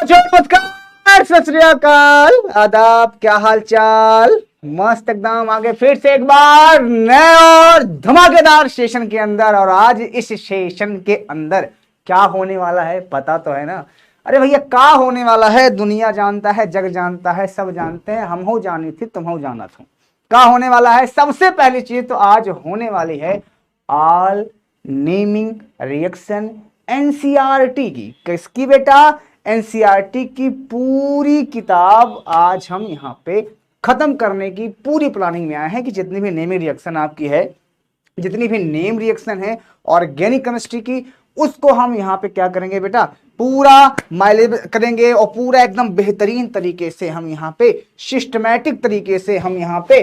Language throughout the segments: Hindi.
नमस्कार, सत श्री अकाल, आदाब, क्या हाल चाल। मस्त एकदम आगे फिर से एक बार नए और धमाकेदार सेशन के अंदर। और आज इस सेशन के अंदर क्या होने वाला है पता तो है ना। अरे भैया क्या होने वाला है दुनिया जानता है, जग जानता है, सब जानते हैं। हम हो जानी थी, तुम हो जाना था। क्या होने वाला है? सबसे पहली चीज तो आज होने वाली है ऑल नेमिंग रिएक्शन एनसीईआरटी की। किसकी बेटा? एनसीईआरटी की पूरी किताब आज हम यहाँ पे खत्म करने की पूरी प्लानिंग में आए हैं कि जितनी भी नेमिंग रिएक्शन आपकी है, जितनी भी नेम रिएक्शन है ऑर्गेनिक केमिस्ट्री की, उसको हम यहाँ पे क्या करेंगे बेटा, पूरा माइलेज करेंगे और पूरा एकदम बेहतरीन तरीके से हम यहाँ पे सिस्टमैटिक तरीके से हम यहाँ पे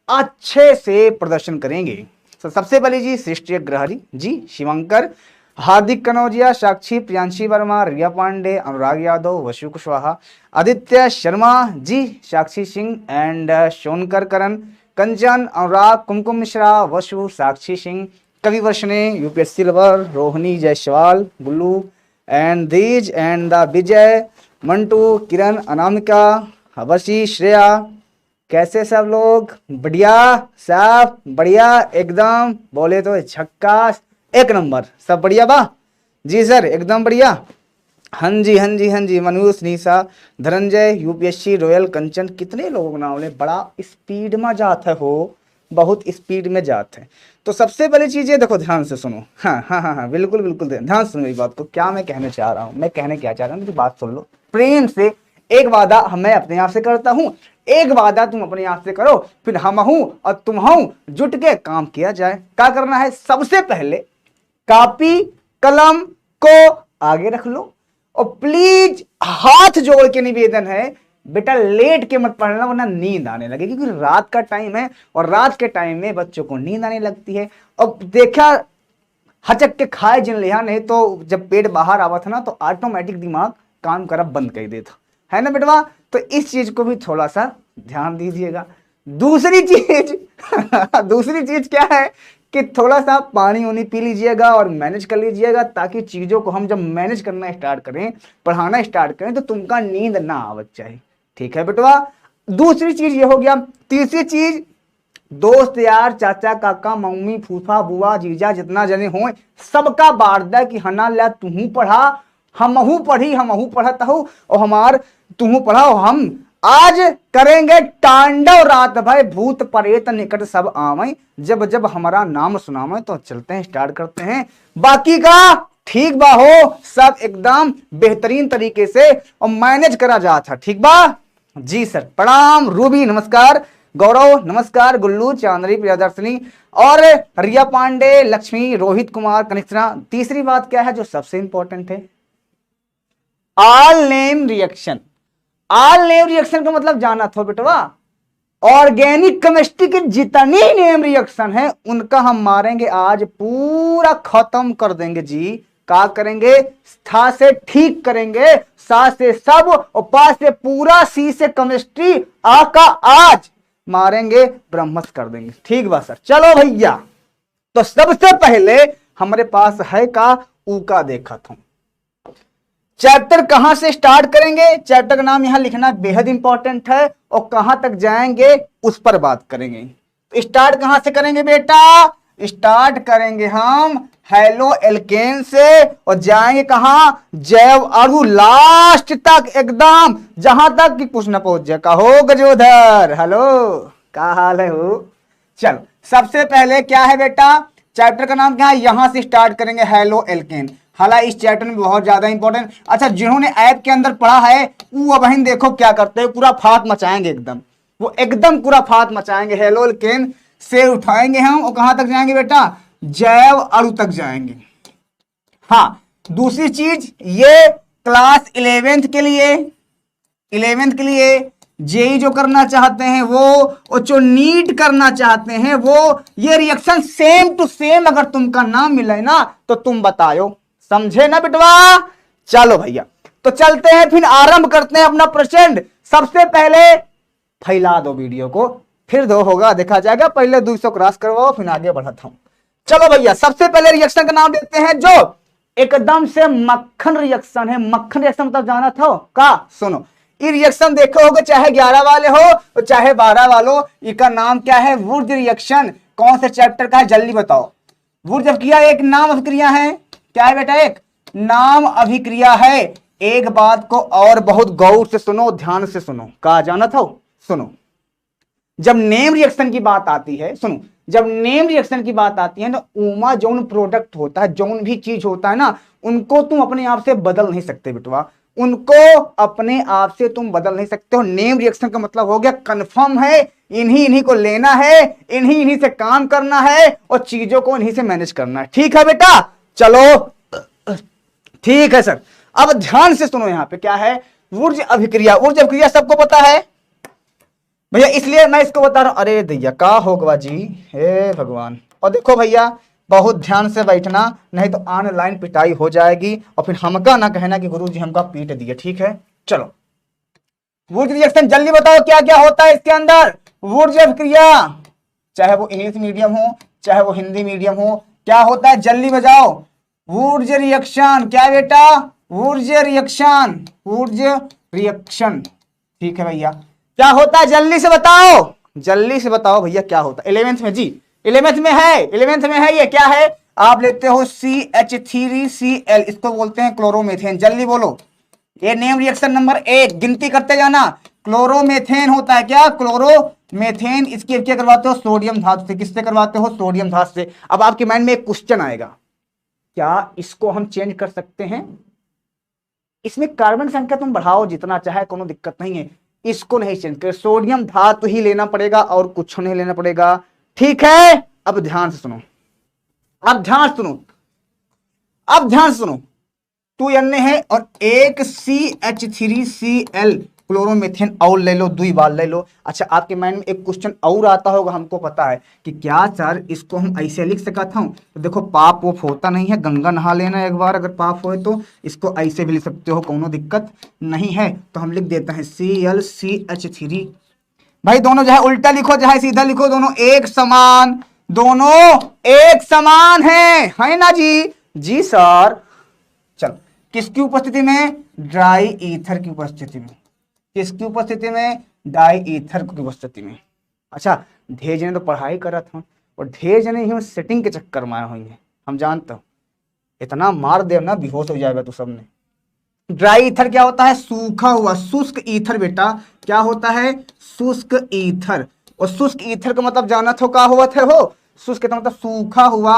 अच्छे से प्रदर्शन करेंगे। तो सबसे पहले ji Srishti Agrahari ji, Shivankar, Hardik Kanaujia, Sakshi, Priyanshi Verma, Riya Pandey, Anurag Yadav, Vasu Kushwaha, Aditya Sharma ji, Sakshi Singh and Shonkar Karan, Kanchan, Anurag, Kumkum Mishra, Vasu, Sakshi Singh, Kavi Varshney, UPSC lover, Rohini Jaiswal, Bullu and these and the Vijay, Mantu, Kiran, Anamika, हबसी, श्रेया। कैसे सब लोग? बढ़िया, साफ बढ़िया एकदम, बोले तो झक्कास, एक नंबर, सब बढ़िया बा जी सर, एकदम बढ़िया। हाँ जी हाँ जी हाँ जी, मनुष, निशा, धनंजय, यूपीएससी, रोयल, कंचन, कितने लोगों नाम ले, बड़ा स्पीड में जात है हो, बहुत स्पीड में जात है। तो सबसे पहली चीज ये देखो, ध्यान से सुनो। हाँ हाँ हाँ हाँ, बिल्कुल बिल्कुल ध्यान से सुनो मेरी बात को। क्या मैं कहना चाह रहा हूँ, मैं कहने क्या चाह रहा हूँ, मेरी बात सुन लो प्रेम से। एक वादा मैं अपने आप से करता हूँ, एक वादा तुम अपने आप से करो, फिर हम हूं और तुम हूं, जुट के काम किया जाए। क्या करना है? सबसे पहले कॉपी कलम को आगे रख लो और प्लीज हाथ जोड़ के निवेदन है बेटा, लेट के मत पढ़ना वरना नींद आने लगे, क्योंकि रात का टाइम है और रात के टाइम में बच्चों को नींद आने लगती है। और देखा हचक के खाए जिन लिया, नहीं तो जब पेट बाहर आवा था ना तो ऑटोमेटिक दिमाग काम करब बंद कर देता है ना बेटवा। तो इस चीज को भी थोड़ा सा ध्यान दीजिएगा। दूसरी चीज क्या है कि थोड़ा सा पानी उनी पी लीजिएगा और मैनेज कर लीजिएगा, ताकि चीजों को हम जब मैनेज करना स्टार्ट करें, पढ़ाना स्टार्ट करें, तो तुमका नींद ना आवत चाहिए। ठीक है बेटवा? दूसरी चीज ये हो गया। तीसरी चीज, दोस्त यार, चाचा, काका, मम्मी, फूफा, बुआ, जीजा, जितना जने हो सबका बारदा की हना ला तू पढ़ा, हमहू पढ़ी, हमहू पढ़त हूँ और हमार तुहू पढ़ाओ। हम आज करेंगे तांडव रात भर, भूत प्रेत निकट सब आवे, जब जब हमारा नाम सुनावे। तो चलते हैं, स्टार्ट करते हैं। बाकी का ठीक बा हो, सब एकदम बेहतरीन तरीके से और मैनेज करा जाता था। ठीक बा जी सर। प्रणाम रूबी, नमस्कार, गौरव नमस्कार, गुल्लू, चांदनी, प्रियदर्शनी और रिया पांडे, लक्ष्मी, रोहित कुमार, कनिष्ठा। तीसरी बात क्या है जो सबसे इंपॉर्टेंट है? All name reaction. All name reaction का मतलब जाना था बेटवा, ऑर्गेनिक केमिस्ट्री के जितनी नेम रिएक्शन है उनका हम मारेंगे आज, पूरा खत्म कर देंगे जी। क्या करेंगे? था से ठीक करेंगे, सा से सब और पा से पूरा, सी से केमिस्ट्री, आ का आज मारेंगे, ब्रह्मस्त्र कर देंगे। ठीक बा सर? चलो भैया, तो सबसे पहले हमारे पास है का ऊ का देखा था। चैप्टर कहां से स्टार्ट करेंगे? चैप्टर का नाम यहां लिखना बेहद इंपॉर्टेंट है और कहां तक जाएंगे उस पर बात करेंगे। तो स्टार्ट कहां से करेंगे बेटा? स्टार्ट करेंगे हम हेलो एल्केन से और जाएंगे कहां? जैव अणु, लास्ट तक एकदम, जहां तक कि कुछ न पहुंच जाए। कहो गजोधर, हेलो, क्या हाल है हो? चलो, सबसे पहले क्या है बेटा? चैप्टर का नाम क्या है? यहां से स्टार्ट करेंगे हेलो एल्केन। हालांकि इस चैप्टर में बहुत ज्यादा इंपॉर्टेंट। अच्छा, जिन्होंने ऐप के अंदर पढ़ा है वो बहन देखो क्या करते हैं, पूरा फात मचाएंगे एकदम, वो एकदम पूरा फात मचाएंगे। हेलो एल्केन से उठाएंगे हम और कहां तक जाएंगे बेटा? जैव अणु तक जाएंगे। हाँ, दूसरी चीज ये क्लास 11th के लिए, 11th के लिए जेई जो करना चाहते हैं वो और जो नीट करना चाहते हैं वो, ये रिएक्शन सेम टू सेम अगर तुमका नाम मिले ना तो तुम बताओ। समझे ना बेटवा? चलो भैया, तो चलते हैं, फिर आरंभ करते हैं अपना प्रचंड। सबसे पहले फैला दो वीडियो को, फिर दो होगा देखा जाएगा। पहले 200 क्रॉस करवाओ, फिर आगे बढ़ाता हूं। चलो भैया, सबसे पहले रिएक्शन का नाम देते हैं जो एकदम से मक्खन रिएक्शन है। मक्खन रिएक्शन मतलब जाना था का, सुनो ये रिएक्शन देखो होगे, चाहे 11 वाले हो और चाहे 12 वालों, इसका नाम क्या है, वुर्ज रिएक्शन। कौन से चैप्टर का है जल्दी बताओ। वुर्ज अभिक्रिया एक नाम अभिक्रिया है, क्या है बेटा, एक नाम अभिक्रिया है। एक बात को और बहुत गौर से सुनो, ध्यान से सुनो, कहा जाना था, सुनो जब नेम रिएक्शन की बात आती है, सुनो जब नेम रिएक्शन की बात आती है ना, उमा जौन प्रोडक्ट होता है, जौन भी चीज होता है ना, उनको तुम अपने आप से बदल नहीं सकते बेटवा, उनको अपने आप से तुम बदल नहीं सकते हो। नेम रिएक्शन का मतलब हो गया कंफर्म है, इन्हीं इन्हीं को लेना है, इन्हीं इन्हीं से काम करना है और चीजों को इन्हीं से मैनेज करना है। ठीक है बेटा, चलो ठीक है सर। अब ध्यान से सुनो, यहां पे क्या है, वुर्ज अभिक्रिया। वुर्ज अभिक्रिया सबको पता है भैया, इसलिए मैं इसको बता रहा हूं। अरे दैया का होगा जी, हे भगवान। और देखो भैया बहुत ध्यान से बैठना, नहीं तो ऑनलाइन पिटाई हो जाएगी और फिर हमका ना कहना कि गुरुजी हमका पीट दिए। ठीक है, चलो वुर्ज रिएक्शन जल्दी बताओ क्या क्या होता है इसके अंदर। वुर्ज अभिक्रिया, चाहे वो इंग्लिश मीडियम हो चाहे वो हिंदी मीडियम हो, क्या होता है जल्दी बजाओ। वुर्ज रिएक्शन, क्या बेटा, वुर्ज रिएक्शन, वुर्ज रिएक्शन। ठीक है भैया, क्या होता है जल्दी से बताओ, जल्दी से बताओ भैया क्या होता है। 11th में जी, 11th में है, 11th में है। ये क्या है, आप लेते हो CH3Cl, इसको बोलते हैं क्लोरोमेथेन। जल्दी बोलो, ये नेम रिएक्शन नंबर 1, गिनती करते जाना। क्लोरोमेथेन होता है क्या, क्लोरोमेथेन। इसकी क्या करवाते हो, सोडियम धातु से। किससे करवाते हो, सोडियम धातु से। अब आपके माइंड में एक क्वेश्चन आएगा, क्या इसको हम चेंज कर सकते हैं। इसमें कार्बन संख्या तुम बढ़ाओ जितना चाहे, कोनो दिक्कत नहीं है, इसको नहीं चेंज कर, सोडियम धातु ही लेना पड़ेगा और कुछ नहीं लेना पड़ेगा। ठीक है, अब ध्यान से सुनो, अब ध्यान से सुनो, अब ध्यान से सुनो। 2Na है और एक CH3Cl क्लोरोमेथेन और ले लो, 2 बार ले लो। अच्छा, आपके माइंड में एक क्वेश्चन और आता होगा, हमको पता है कि क्या सर इसको हम ऐसे लिख सकता हूं। तो देखो पाप वोप होता नहीं है, गंगा नहा लेना एक बार, अगर पाप होए तो इसको ऐसे भी लिख सकते हो, कोनो दिक्कत नहीं है। तो हम लिख देते हैं ClCH3। भाई दोनों चाहे उल्टा लिखो चाहे सीधा लिखो, दोनों एक समान, दोनों एक समान है ना जी। जी सर। चलो, किसकी उपस्थिति में, ड्राई ईथर की उपस्थिति में। किसकी उपस्थिति में, डाई ईथर की उपस्थिति में। अच्छा, ढेर जने तो पढ़ाई कर रहा था और ढेर जने ही सेटिंग के चक्कर में आए हुई हैं, हम जानते हो। इतना मार देव ना, बेहोश हो जाएगा तू सबने। ड्राई ईथर क्या होता है, सूखा हुआ, शुष्क ईथर बेटा। क्या होता है, शुष्क ईथर। और शुष्क ईथर का मतलब जाना तो क्या हुआ थे हो, शुष्क का मतलब सूखा हुआ,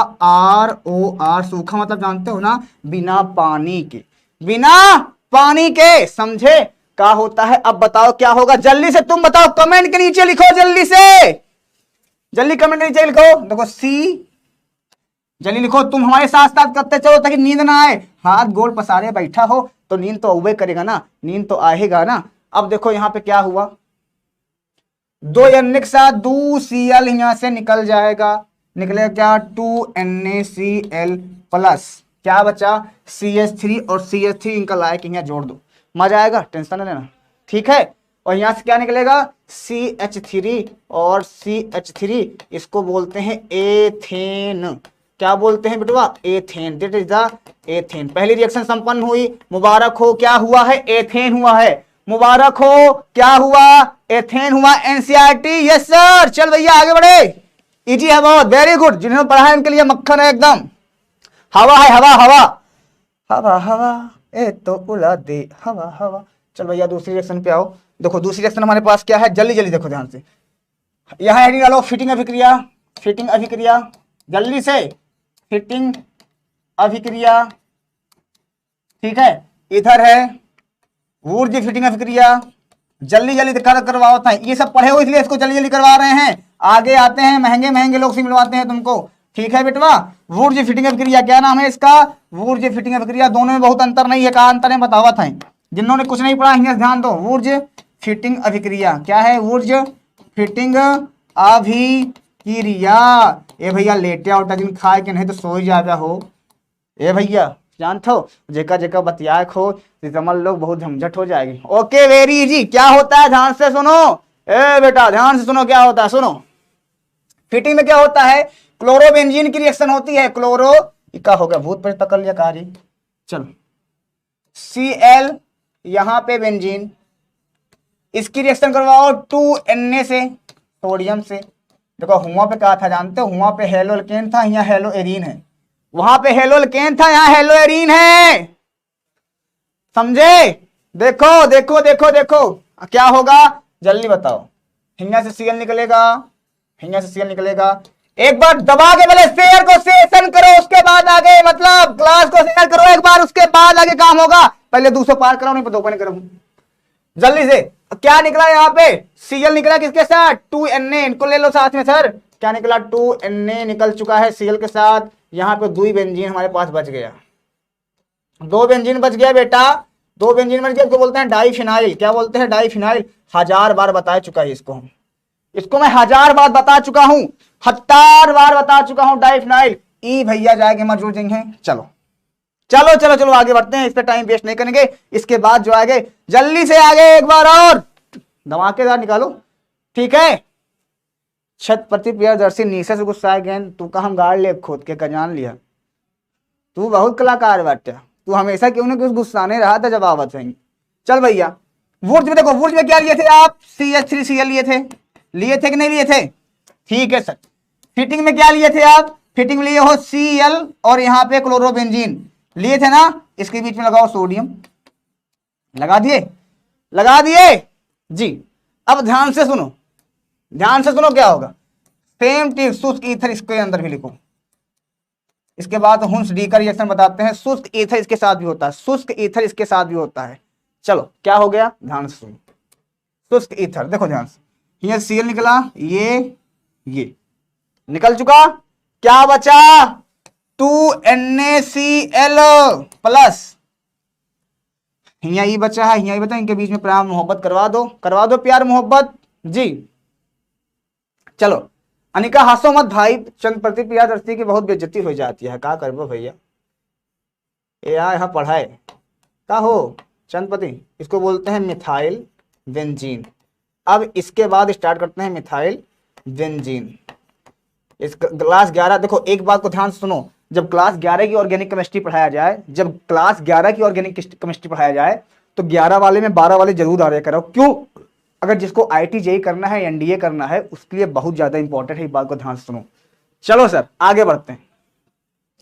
ROR। सूखा मतलब जानते हो ना, बिना पानी के, बिना पानी के, समझे क्या होता है। अब बताओ क्या होगा, जल्दी से तुम बताओ, कमेंट के नीचे लिखो, जल्दी से, जल्दी कमेंट के नीचे लिखो। देखो C, जल्दी लिखो, तुम हमारे साथ साथ करते चलो ताकि नींद ना आए। हाथ गोल पसारे बैठा हो तो नींद तो अवे करेगा ना, नींद तो आएगा ना। अब देखो यहाँ पे क्या हुआ, 2 Na के साथ 2Cl यहां से निकल जाएगा, निकलेगा क्या, 2NaCl प्लस, क्या बचा, CH3 और CH3 इनका लायक यहाँ जोड़ दो, मजा आएगा, टेंशन नहीं लेना। ठीक है, और यहां से क्या निकलेगा, CH3 और CH3, इसको बोलते हैं एथेन। क्या बोलते हैं बेटवा, ethane. That is the ethane. पहली रिएक्शन संपन्न हुई, मुबारक हो, क्या हुआ है, एथेन हुआ है। मुबारक हो, क्या हुआ, एथेन हुआ। NCERT, yes sir. चल भैया आगे बढ़े, इजी है बहुत, वेरी गुड। जिन्होंने पढ़ा है उनके लिए मक्खन है एकदम। हवा है, हवा हवा हवा हवा, ए तो उड़ा दे हवा हवा। चल भैया दूसरी रिएक्शन पे आओ। देखो दूसरी रिएक्शन हमारे पास क्या है, जल्दी जल्दी देखो ध्यान से। यहाँ हेडिंग डालो, फिटिंग अभिक्रिया, फिटिंग अभिक्रिया, जल्दी से, फिटिंग अभिक्रिया। ठीक है, इधर है वुर्ज फिटिंग अभिक्रिया। जल्दी जल्दी करवाओ था, ये सब पढ़े हो इसलिए इसको जल्दी जल्दी करवा रहे हैं। आगे आते हैं, महंगे महंगे लोग से मिलवाते हैं तुमको। ठीक है बेटवा, वुर्ज फिटिंग अभिक्रिया, क्या नाम है इसका, वुर्ज फिटिंग अभिक्रिया। दोनों में बहुत अंतर नहीं है, कहा अंतर है बतावा था। जिन्होंने कुछ नहीं पढ़ा है ध्यान दो। वुर्ज फिटिंग अभिक्रिया क्या है, वुर्ज फिटिंग अभिक्रिया। ए भैया लेटे उठा दिन खाए के नहीं तो सो ही जाता हो। ए भैया जानते हो, जेका जेका बतिया खो समझ लोग बहुत झंझट हो जाएगी। Okay very easy. क्या होता है ध्यान से सुनो, ए बेटा ध्यान से सुनो, क्या होता है सुनो। फिटिंग में क्या होता है, क्लोरोबेंजीन की रिएक्शन होती है। क्लोरो का हो गया, भूत पर पकड़ लिया कारी। चलो Cl यहां पे बेंजीन, इसकी रिएक्शन करवाओ 2Na से सोडियम से। देखो हुआ पे कहा था जानते हो, हुआ पे हेलो एल्केन था, यहाँ हेलो एरीन है, वहां पे हेलो एल्केन था, यहाँ हेलो एरीन है, समझे? देखो देखो देखो देखो क्या होगा जल्दी बताओ। हिंगा से Cl निकलेगा, हिंगा से Cl निकलेगा। एक बार दबा के पहले शेयर को सेशन करो, उसके बाद आगे मतलब क्लास को शेयर करो एक बार, उसके बाद आगे काम होगा। पहले 200 पार कराओ, नहीं पता ओपन करो जल्दी से। क्या निकला यहाँ पे? Cl निकला किसके साथ? 2Na, इनको ले लो साथ में सर। क्या निकला? 2Na निकल चुका है Cl के साथ। यहाँ पे 2 बेंजीन हमारे पास बच गया, 2 बेंजीन बच गया बेटा, 2 बेंजीन बच गया। इसको बोलते हैं डाइफिनाइल। क्या बोलते हैं? डाइफिनाइल। 1000 बार बता चुका है इसको हम, इसको मैं 1000 बार बता चुका हूं, 70 बार बता चुका हूं डाइफिनाइल। ई भैया जाएंगे मजबूर जिंग हैं। चलो चलो चलो चलो आगे बढ़ते हैं, इस पे टाइम वेस्ट नहीं करेंगे। इसके बाद जो आगे जल्दी से आगे एक बार और धमाकेदार निकालो, ठीक है? छत प्रति प्रियदर्शी नीचे से गुस्सा गेंद, तू का हम गाड़ ले खोद के का जान लिया, तू बहुत कलाकार बाटे, तू हमेशा क्यों ना कुछ गुस्साने रहा था जब आवत है। चल भैया वुर्ज में देखो, वुर्ज में क्या लिए थे आप? CH3Cl लिए थे, लिए थे कि नहीं लिए थे? ठीक है सर। फिटिंग में क्या लिए थे आप? फिटिंग में लिए हो Cl और यहाँ पे क्लोरोबेंजीन लिए थे ना, इसके बीच में लगाओ सोडियम। लगा दिए? लगा दिए जी। अब ध्यान से सुनो, ध्यान से सुनो क्या होगा। सेम टिप शुष्क ईथर इसके अंदर भी लिखो। इसके बाद हुंस डी का रिएक्शन बताते हैं। शुष्क ईथर इसके साथ भी होता है, शुष्क ईथर इसके साथ भी होता है। चलो क्या हो गया ध्यान से सुनो। शुष्क ईथर देखो ध्यान से, यहाँ Cl निकला, ये निकल चुका। क्या बचा? 2NaCl प्लस यहाँ ये बचा है, यहाँ बता, इनके बीच में प्यार मोहब्बत करवा दो, करवा दो प्यार मोहब्बत जी। चलो अनिका हंसो मत भाई, चंद प्रति प्रियदर्शी की बहुत बेइज्जती हो जाती है, क्या करबो भैया, ये यहाँ पढ़ाए का हो चंदपति। इसको बोलते हैं मिथाइल बेंजीन। अब इसके बाद स्टार्ट करते हैं मिथाइल बेंजीन। इस क्लास 11 देखो, एक बात को ध्यान से सुनो, जब क्लास 11 की ऑर्गेनिक केमिस्ट्री पढ़ाया जाए, जब क्लास 11 की ऑर्गेनिक केमिस्ट्री पढ़ाया जाए तो 11 वाले में 12 वाले जरूर आ रहे करो। क्यों? अगर जिसको IIT JEE करना है, NDA करना है, उसके लिए बहुत ज्यादा इंपॉर्टेंट है, इस बात को ध्यान से सुनो। चलो सर आगे बढ़ते हैं।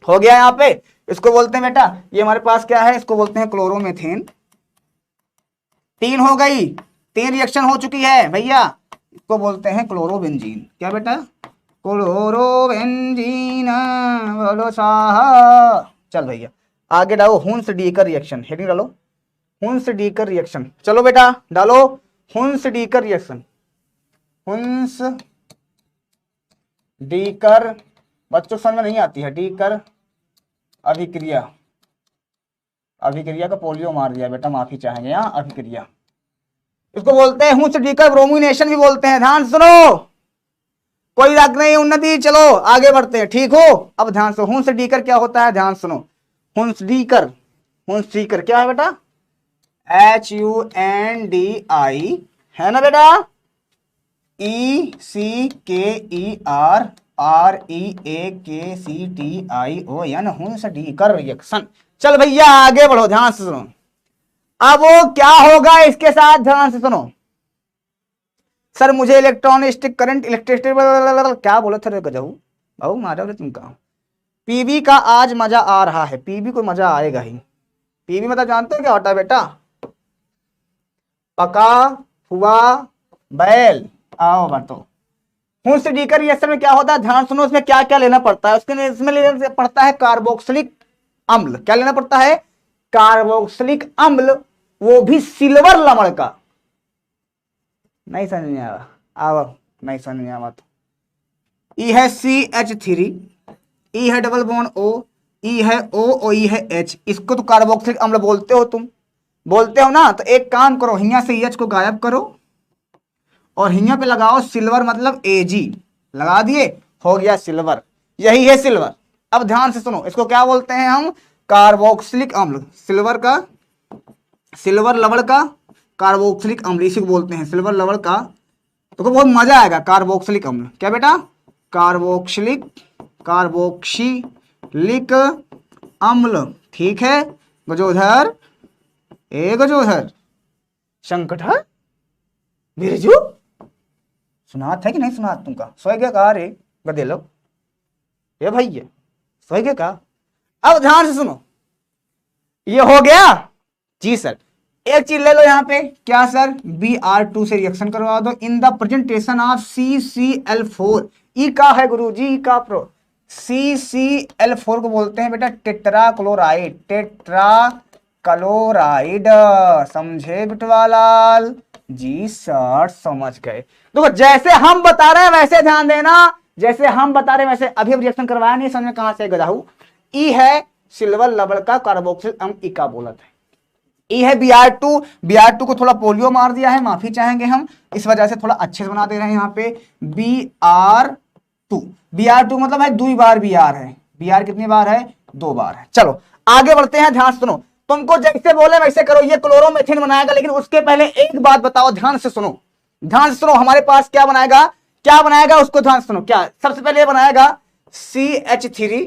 हो गया यहाँ पे, इसको बोलते हैं बेटा, ये हमारे पास क्या है, इसको बोलते हैं क्लोरोमेथेन। 3 हो गई, 3 रिएक्शन हो चुकी है भैया, इसको बोलते हैं क्लोरोबेंजीन। क्या बेटा? क्लोरोबेंजीन, बोलो साहा। चल भैया आगे डालो हुंस डी का रिएक्शन, हेडिंग डालो हुंस डी का रिएक्शन। चलो बेटा डालो हुंस डी का रिएक्शन, हुंस डी कर, बच्चों समझ में नहीं आती है, डी कर अभिक्रिया, अभिक्रिया का पोलियो मार दिया बेटा, माफी चाहेंगे। यहाँ अभिक्रिया इसको बोलते हैं हुंस डी का ब्रोमिनेशन भी बोलते हैं। ध्यान सुनो, कोई राग नहीं उन्नति। चलो आगे बढ़ते हैं, ठीक हो? अब ध्यान से, हुंस डी कर क्या होता है ध्यान सुनो। हुंस डी कर, हुंस डी कर क्या है बेटा? HUNDI है ना बेटा, ECKERREAKCTION, हुंस डी कर रिएक्शन। चल भैया आगे बढ़ो, ध्यान से सुनो। अब वो क्या होगा इसके साथ, ध्यान से सुनो। सर मुझे इलेक्ट्रॉनिक करंट इलेक्ट्रिसिटी क्या बोले थे गजब भाऊ, मारा तुम कहा। पीबी का आज मजा आ रहा है, पीबी को मजा आएगा ही। पीबी मतलब जानते हो क्या होता है बेटा? पका हुआ बैल। आओ बातो, हुंस डी का रिएक्शन में क्या होता है ध्यान सुनो। इसमें क्या क्या लेना पड़ता है? उसके इसमें लेना पड़ता है कार्बोक्सिलिक अम्ल। क्या लेना पड़ता है? कार्बोक्सिलिक अम्ल, वो भी सिल्वर लवण का। नहीं समझ में आवा, आवा नहीं समझ में आवा तो ई है CH3, ई है डबल बॉन्ड O, ई है O और ई है H। इसको तो कार्बोक्सिलिक अम्ल बोलते हो, तुम बोलते हो ना। तो एक काम करो, हिया से H को गायब करो और हिया पे लगाओ सिल्वर, मतलब Ag लगा दिए, हो गया सिल्वर। यही है सिल्वर। अब ध्यान से सुनो, इसको क्या बोलते हैं हम? कार्बोक्सिलिक अम्ल। सिल्वर का, सिल्वर लवण का कार्बोक्सिलिक अम्ल, इसी को बोलते हैं सिल्वर लवण का। तो बहुत मजा आएगा। कार्बोक्सिलिक अम्ल क्या बेटा? कार्बोक्सिलिक, कार्बोक्सिलिक अम्ल, ठीक है। गजोधर, ए गजोधर, संकटहर, बिरजू, सुनात है कि नहीं सुनात तुमका? सोए गया कहा रे गधे लोग, ये भैया सोए गया कहा? अब ध्यान से सुनो, ये हो गया जी सर। एक चीज ले लो यहाँ पे, क्या सर? Br2 से रिएक्शन करवा दो in the presentation of CCl4। ई का है गुरुजी, ई का प्रो CCl4 को बोलते हैं बेटा टेट्रा क्लोराइड, टेट्रा क्लोराइड, समझे बिटवालाल? जी सर समझ गए। देखो जैसे हम बता रहे हैं वैसे ध्यान देना, जैसे हम बता रहे हैं वैसे। अभी रिएक्शन करवाया नहीं, समझ में कहां से गधाऊ? ई है सिल्वर लवण का कार्बोक्सिल अम्ल, ई का बोलत है। ई है Br2 को थोड़ा पोलियो मार दिया है, माफी चाहेंगे हम, इस वजह से थोड़ा अच्छे से बना दे रहे हैं यहाँ पे। Br2 मतलब है 2 बार Br है। Br कितनी बार है? 2 बार है। चलो आगे बढ़ते हैं, ध्यान सुनो, तुमको जैसे बोले वैसे करो। ये क्लोरोमेथिन बनाएगा, लेकिन उसके पहले एक बात बताओ, ध्यान से सुनो, ध्यान से सुनो। हमारे पास क्या बनाएगा, क्या बनाएगा उसको ध्यान से सुनो। क्या सबसे पहले बनाएगा CH3,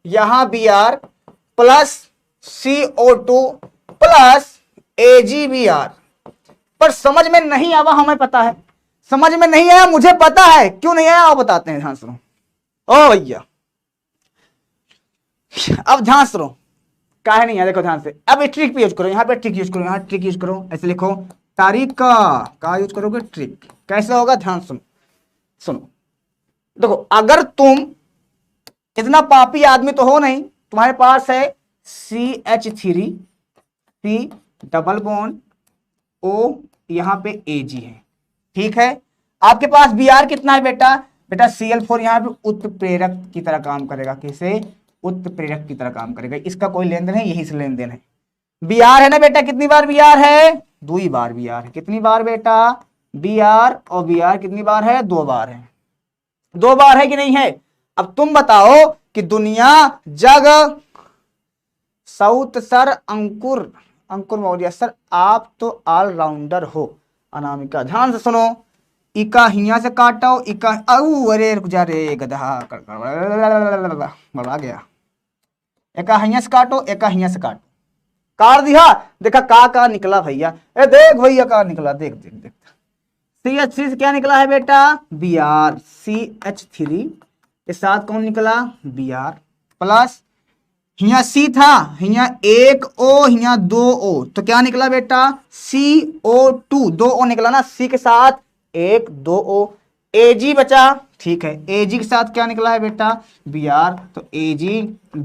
यहां Br plus CO2 plus AgBr। पर समझ में नहीं आवा, हमें पता है समझ में नहीं आया, मुझे पता है क्यों नहीं आया, आप बताते हैं, ध्यान सुनो। ओ भैया अब ध्यान सुनो, काहे नहीं है, देखो ध्यान से। अब ट्रिक पे यूज करो, यहाँ पे ट्रिक यूज करो, यहाँ ट्रिक यूज करो, ऐसे लिखो तारीख का यूज करोगे ट्रिक। कैसे होगा, ध्यान सुनो, सुनो। देखो अगर तुम इतना पापी आदमी तो हो नहीं, तुम्हारे पास है CH3 C double bond O, यहां पे Ag है, ठीक है। आपके पास Br कितना है बेटा? बेटा Cl4 यहां पे उत्प्रेरक की तरह काम करेगा। कैसे? उत्प्रेरक की तरह काम करेगा। इसका कोई लेन देन है, यही से लेन देन है। Br है ना बेटा, कितनी बार Br है? 2 बार Br है। कितनी बार बेटा? Br और Br कितनी बार है? 2 बार है। 2 बार है कि नहीं है? अब तुम बताओ कि दुनिया जग साउथ सर अंकुर मौर्य सर, आप तो ऑलराउंडर हो। अनामिका ध्यान से सुनो, इका हिया से काटो, इका अरे रुक जा रे गधा, बढ़ा गया। एका हिया से काटो, एका हिया से काटो, काट दिया। देखा का निकला भैया, ए देख भैया का निकला, देख देख देख। CH3 से क्या निकला है बेटा? Br। CH3 के साथ कौन निकला? Br प्लस हिया C था, हिया 1 O, हिया 2 O, तो क्या निकला बेटा? CO2, 2 O निकला ना, C के साथ 1 2 O। Ag बचा, ठीक है। Ag के साथ क्या निकला है बेटा? Br, तो Ag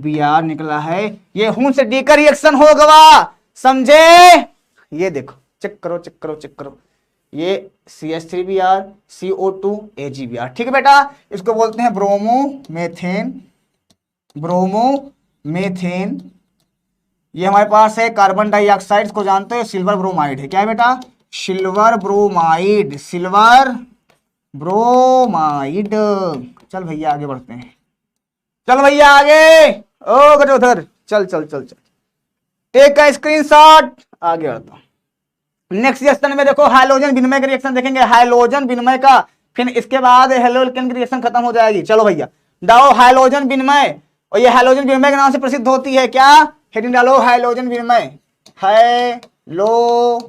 Br निकला है। ये हूं से डी का रिएक्शन हो गवा, समझे? ये देखो, चेक करो चेक करो चेक करो, ये CH3Br CO2 AgBr, ठीक है बेटा। इसको बोलते हैं ब्रोमोमेथेन, ब्रोमोमेथेन। ये हमारे पास है कार्बन डाइऑक्साइड को जानते हो, सिल्वर ब्रोमाइड है। क्या है बेटा? Silver bromide, silver bromide. चल भैया आगे बढ़ते हैं, चल भैया आगे। ओ गजोधर चल चल चल चल, टेक का स्क्रीनशॉट, आगे बढ़ता हूं। नेक्स्ट रिएक्शन में देखो हाइड्रोजन विनिमय का रिएक्शन देखेंगे, हाइड्रोजन विनिमय का, फिर इसके बाद हेलोल्केन की रिएक्शन खत्म हो जाएगी। चलो भैया डालो हाइड्रोजन विनिमय, और ये हाइड्रोजन विनिमय के नाम से प्रसिद्ध होती है। क्या हेडिंग डालो? हाइड्रोजन विनिमय, हाइड्रोजन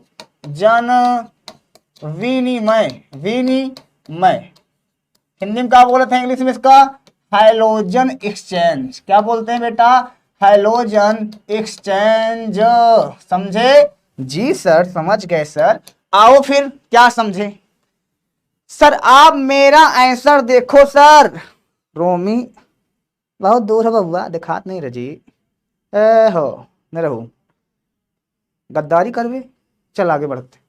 विनिमय, विनिमय हिंदी में क्या बोलते हैं, इंग्लिश में इसका हाइड्रोजन एक्सचेंज। क्या बोलते हैं बेटा? हाइड्रोजन एक्सचेंज, समझे? जी सर समझ गए सर। आओ फिर क्या समझे सर? आप मेरा आंसर देखो सर। रोमी बहुत दूर है बउआ, दिखात नहीं रजी, ए हो न रहू, गद्दारी करवे। चल आगे बढ़ते,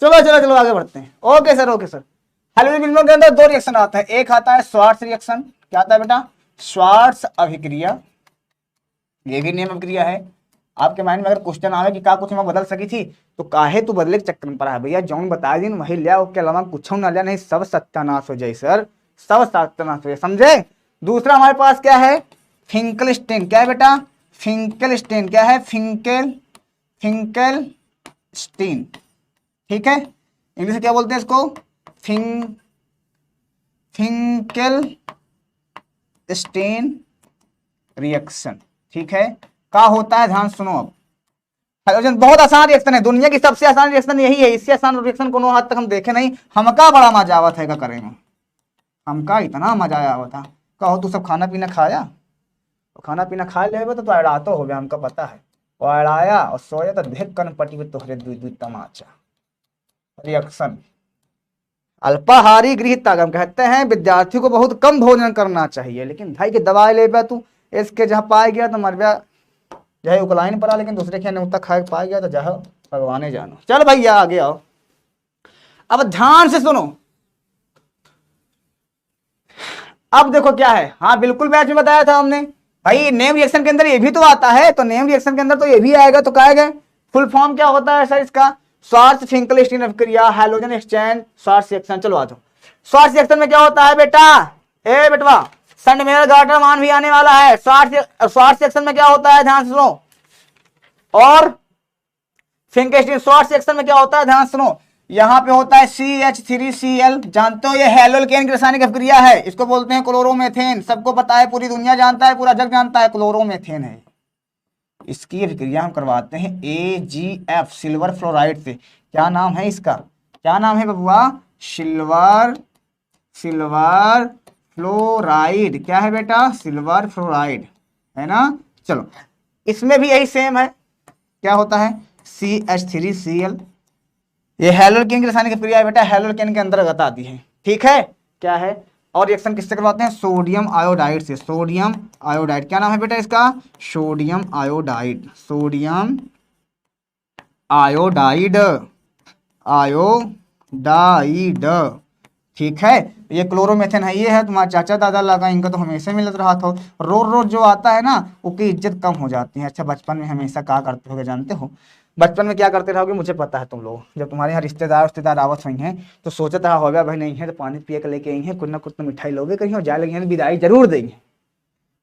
चलो चलो चलो आगे बढ़ते हैं। Okay sir, okay sir. Hydrogen विनिमय के अंदर 2 रिएक्शन आता है, एक आता है श्वार्ट्ज रिएक्शन। क्या आता है बेटा? श्वार्ट्ज अभिक्रिया, ये भी नियम अभिक्रिया है। आपके माइंड में अगर क्वेश्चन आवे कि का कुछ मैं बदल सकी थी, तो काहे तू बदले के चक्कर में पड़ा है भैया? जौन बता दिन वही लिया, उसके अलावा कुछ ना लिया, नहीं सब सत्यानाश हो जाए सर, सब सत्यानाश हो जाए, समझे? दूसरा हमारे पास क्या है? फिंकलस्टीन। क्या है बेटा? फिंकलस्टीन। क्या है? फिंकलस्टीन, ठीक है। इंग्लिश में क्या बोलते हैं इसको? फिंकलस्टीन रिएक्शन, ठीक है। क्या होता है ध्यान सुनो अब। हाइड्रोजन बहुत आसान रिएक्शन है, दुनिया की सबसे आसान रिएक्शन यही है, इससे आसान रिएक्शन कोनो आज तक हम देखे नहीं। हमका बड़ा मजा आवत है का करे में, हमका इतना मजा आवत था। कहो तू सब खाना पीना खाया, तो खाना पीना खा ले तो अड़ातो हो गया, हमका पता है। वो अड़ाया और सोया तो देख कन पटी में तोहरे दू तमाचा रिएक्शन। अल्पाहारी गृहतागम कहते हैं विद्यार्थियों को बहुत कम भोजन करना चाहिए, लेकिन भाई की दवाई ले बा तू इसके जहाँ पाए गया तो मर गया, चाहे उकलाइन पड़ा, लेकिन दूसरे के नहीं खाए पाए गया तो जहाँ भगवाने जानो। चल भैया आगे आओ, अब ध्यान से सुनो। अब देखो क्या है, हाँ बिल्कुल बैच में बताया था हमने भाई, नेम रिएक्शन के अंदर ये भी तो आता है, तो नेम रिएक्शन के अंदर तो ये भी आएगा, तो क्या आएगा, फुल फॉर्म क्या होता है सर इसका, स्वार्थ फिंकल स्टीन अभिक्रिया, हैलोजन एक्सचेंज, स्वार्थ रिएक्शन। चलो आ जाओ, स्वार्थ रिएक्शन में क्या होता है बेटा, ए बेटवा संडमेयर गार्टर मान भी आने वाला है। स्वार्थ रिएक्शन में क्या होता है ध्यान सुनो, और फिंकल स्वार्थ रिएक्शन में क्या होता है ध्यान सुनो, यहाँ पे होता है CH3Cl, जानते हो ये हैलोल्केन की रासायनिक अभिक्रिया है, इसको बोलते हैं क्लोरोमेथेन, सबको पता है, पूरी दुनिया जानता है, पूरा जग जानता है, क्लोरोमेथेन है। इसकी अभिक्रिया हम करवाते हैं AgF सिल्वर फ्लोराइड से। क्या नाम है इसका, क्या नाम है बबुआ, सिल्वर फ्लोराइड। क्या है बेटा, सिल्वर फ्लोराइड है ना। चलो इसमें भी यही सेम है, क्या होता है CH3Cl, ये हैलोल्केन की रासायनिक अभिक्रिया है बेटा, हैलोल्केन के अंतर्गत आती है, ठीक है। क्या है, और रिएक्शन किससे करवाते हैं, सोडियम आयोडाइड से, सोडियम आयोडाइड। क्या नाम है बेटा इसका, sodium iodide, sodium iodide, iodide, ठीक है। ये क्लोरोमेथेन है, ये है तुम्हारा चाचा दादा लगा, इनका तो हमेशा मिलत रहा था, रोज रोज जो आता है ना उसकी इज्जत कम हो जाती है। अच्छा बचपन में हमेशा क्या करते होगे जानते हो, बचपन में क्या करते रहोगे मुझे पता है, तुम लोग जब तुम्हारे यहाँ रिश्तेदार आवत हुई हैं तो सोचता रहा होगा भाई नहीं है तो पानी पिए के लेके आई हैं, कुछ ना कुछ तो मिठाई लोगे कहीं और जाए लगे हैं, विदाई जरूर देंगे,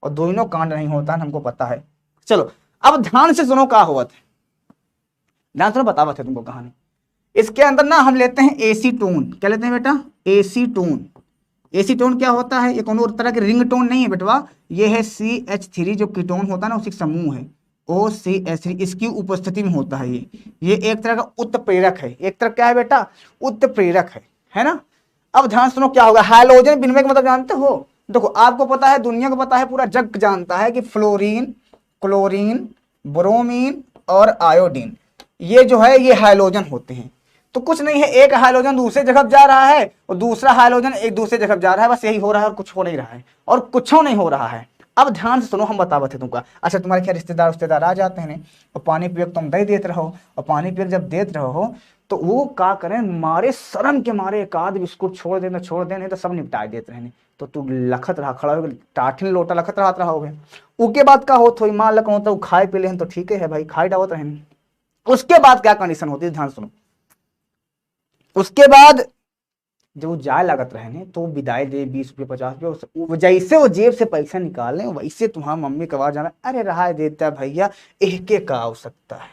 और दोनों कांड नहीं होता है, हमको पता है। चलो अब ध्यान से सुनो क्या हुआ था, ध्यान सुनो बतावा थे तुमको कहानी। इसके अंदर ना हम लेते हैं एसीटोन, क्या लेते हैं बेटा, एसीटोन। एसीटोन क्या होता है, ये कोनो तरह के रिंग टोन नहीं है बेटवा, ये है CH3 जो कीटोन होता है ना उसी समूह है OCH3, इसकी उपस्थिति में होता है ये एक तरह का उत्प्रेरक है, एक तरह क्या है बेटा, उत्प्रेरक है ना। अब ध्यान सुनो क्या होगा, हैलोजन विनिमय का मतलब जानते हो, देखो आपको पता है, दुनिया को पता है, पूरा जग जानता है कि फ्लोरीन, क्लोरीन, ब्रोमीन और आयोडीन ये जो है ये हैलोजन होते हैं। तो कुछ नहीं है, एक हाइड्रोजन दूसरे जगह जा रहा है और दूसरा हाइड्रोजन एक दूसरे जगह जा रहा है, बस यही हो रहा है और कुछ हो नहीं रहा है, और कुछ नहीं हो रहा है। अब ध्यान से सुनो हम बतावत है तुमका। अच्छा तुम्हारे क्या रिश्तेदार आ जाते हैं और पानी पिए तुम दे देते रहो, और पानी पिए जब देते रहो तो वो क्या करें, मारे शर्म के मारे एक आध बिस्कुट छोड़ दें नहीं तो सब निपटा देते रहने, तो तू लखत रहा खड़ा हो टाठिन लोटा लखत रहा रहोगे। उसके बाद क्या होता है, मान लग होता है खाए पी ले तो ठीक है भाई, खाई डावत रहें। उसके बाद क्या कंडीशन होती है ध्यान सुनो, उसके बाद जब जाए लागत रहे तो विदाई दे 20 रुपये 50 रुपये, जैसे वो जेब से पैसा निकाले वैसे तुम्हारा मम्मी के आवाज जाना, अरे रहा देता भैया एक का आवश्यकता है।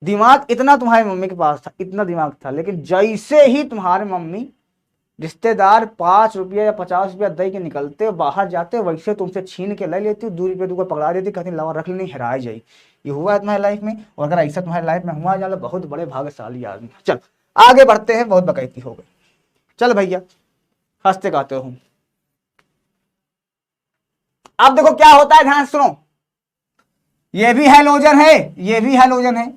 दिमाग इतना तुम्हारी मम्मी के पास था, इतना दिमाग था, लेकिन जैसे ही तुम्हारे मम्मी रिश्तेदार 5 रुपया या 50 रुपया दे के निकलते बाहर जाते, वैसे तुमसे छीन के ले लेती, 2 रुपये 2 पकड़ा देती, कहती लावा रख लेनी हराई जाए। ये हुआ है तुम्हारी लाइफ में, और अगर ऐसा तुम्हारी लाइफ में हुआ जाए बहुत बड़े भाग्यशाली आदमी। चल आगे बढ़ते हैं, बहुत बकैती हो गई। चल भैया हंसते गाते हो। अब देखो क्या होता है, ध्यान सुनो, ये भी हैलोजन है, ये भी हैलोजन है।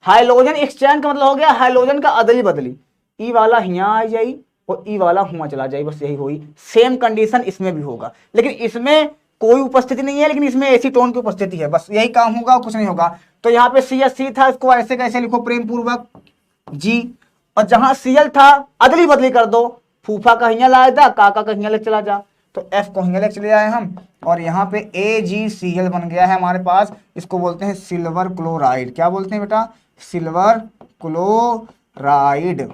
हाइलोजन एक्सचेंज का मतलब हो गया हाइलोजन का अदली बदली, ई वाला यहाँ आ जाई और ई वाला हुआ चला जाए, बस यही हुई। सेम कंडीशन इसमें भी होगा, लेकिन इसमें कोई उपस्थिति नहीं है, लेकिन इसमें एसीटोन की उपस्थिति है, बस यही काम होगा, कुछ नहीं होगा। तो यहाँ पे CH3 था, इसको ऐसे कैसे लिखो प्रेम पूर्वक जी, और जहां Cl था अदली बदली कर दो, फूफा का हिया ला जा, काका का हिया ले चला जा, तो F को हिया ले चले आए हम, और यहाँ पे AgCl बन गया है हमारे पास। इसको बोलते हैं सिल्वर क्लोराइड। क्या बोलते हैं बेटा, सिल्वर क्लोराइड।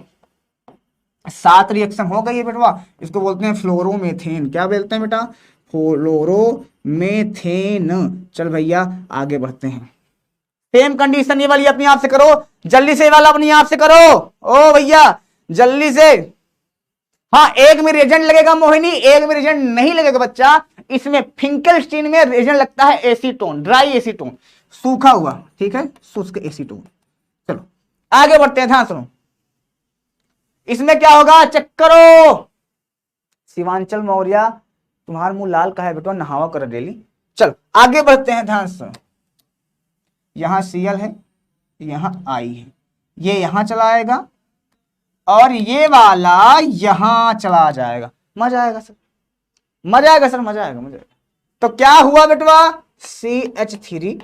7 रिएक्शन हो गई है बेटवा, इसको बोलते हैं फ्लोरोमेथेन। क्या बोलते हैं बेटा, फ्लोरोमेथेन। चल भैया आगे बढ़ते हैं। सेम कंडीशन ये वाली अपने आप से करो, जल्दी से वाला अपने आप से करो, ओ भैया जल्दी से। हाँ एक में रिएजेंट लगेगा मोहिनी, एक में रिएजेंट नहीं लगेगा बच्चा। इसमें फिंकलस्टीन में रिएजेंट लगता है एसीटोन, ड्राई एसीटोन। सूखा हुआ, ठीक है, शुष्क एसीटोन। चलो आगे बढ़ते हैं, ध्यान सुनो। इसमें क्या होगा, चेक करो। शिवांचल मौर्य तुम्हारा मुंह लाल का है बेटा, नहावा कर डेली। चलो आगे बढ़ते हैं, ध्यान सुनो। यहां Cl है, यहां I है, ये यहां चला आएगा और ये वाला यहां चला जाएगा। मजा आएगा सर, मजा आएगा सर, मजा आएगा, मजा आएगा। तो क्या हुआ बेटवा, CH3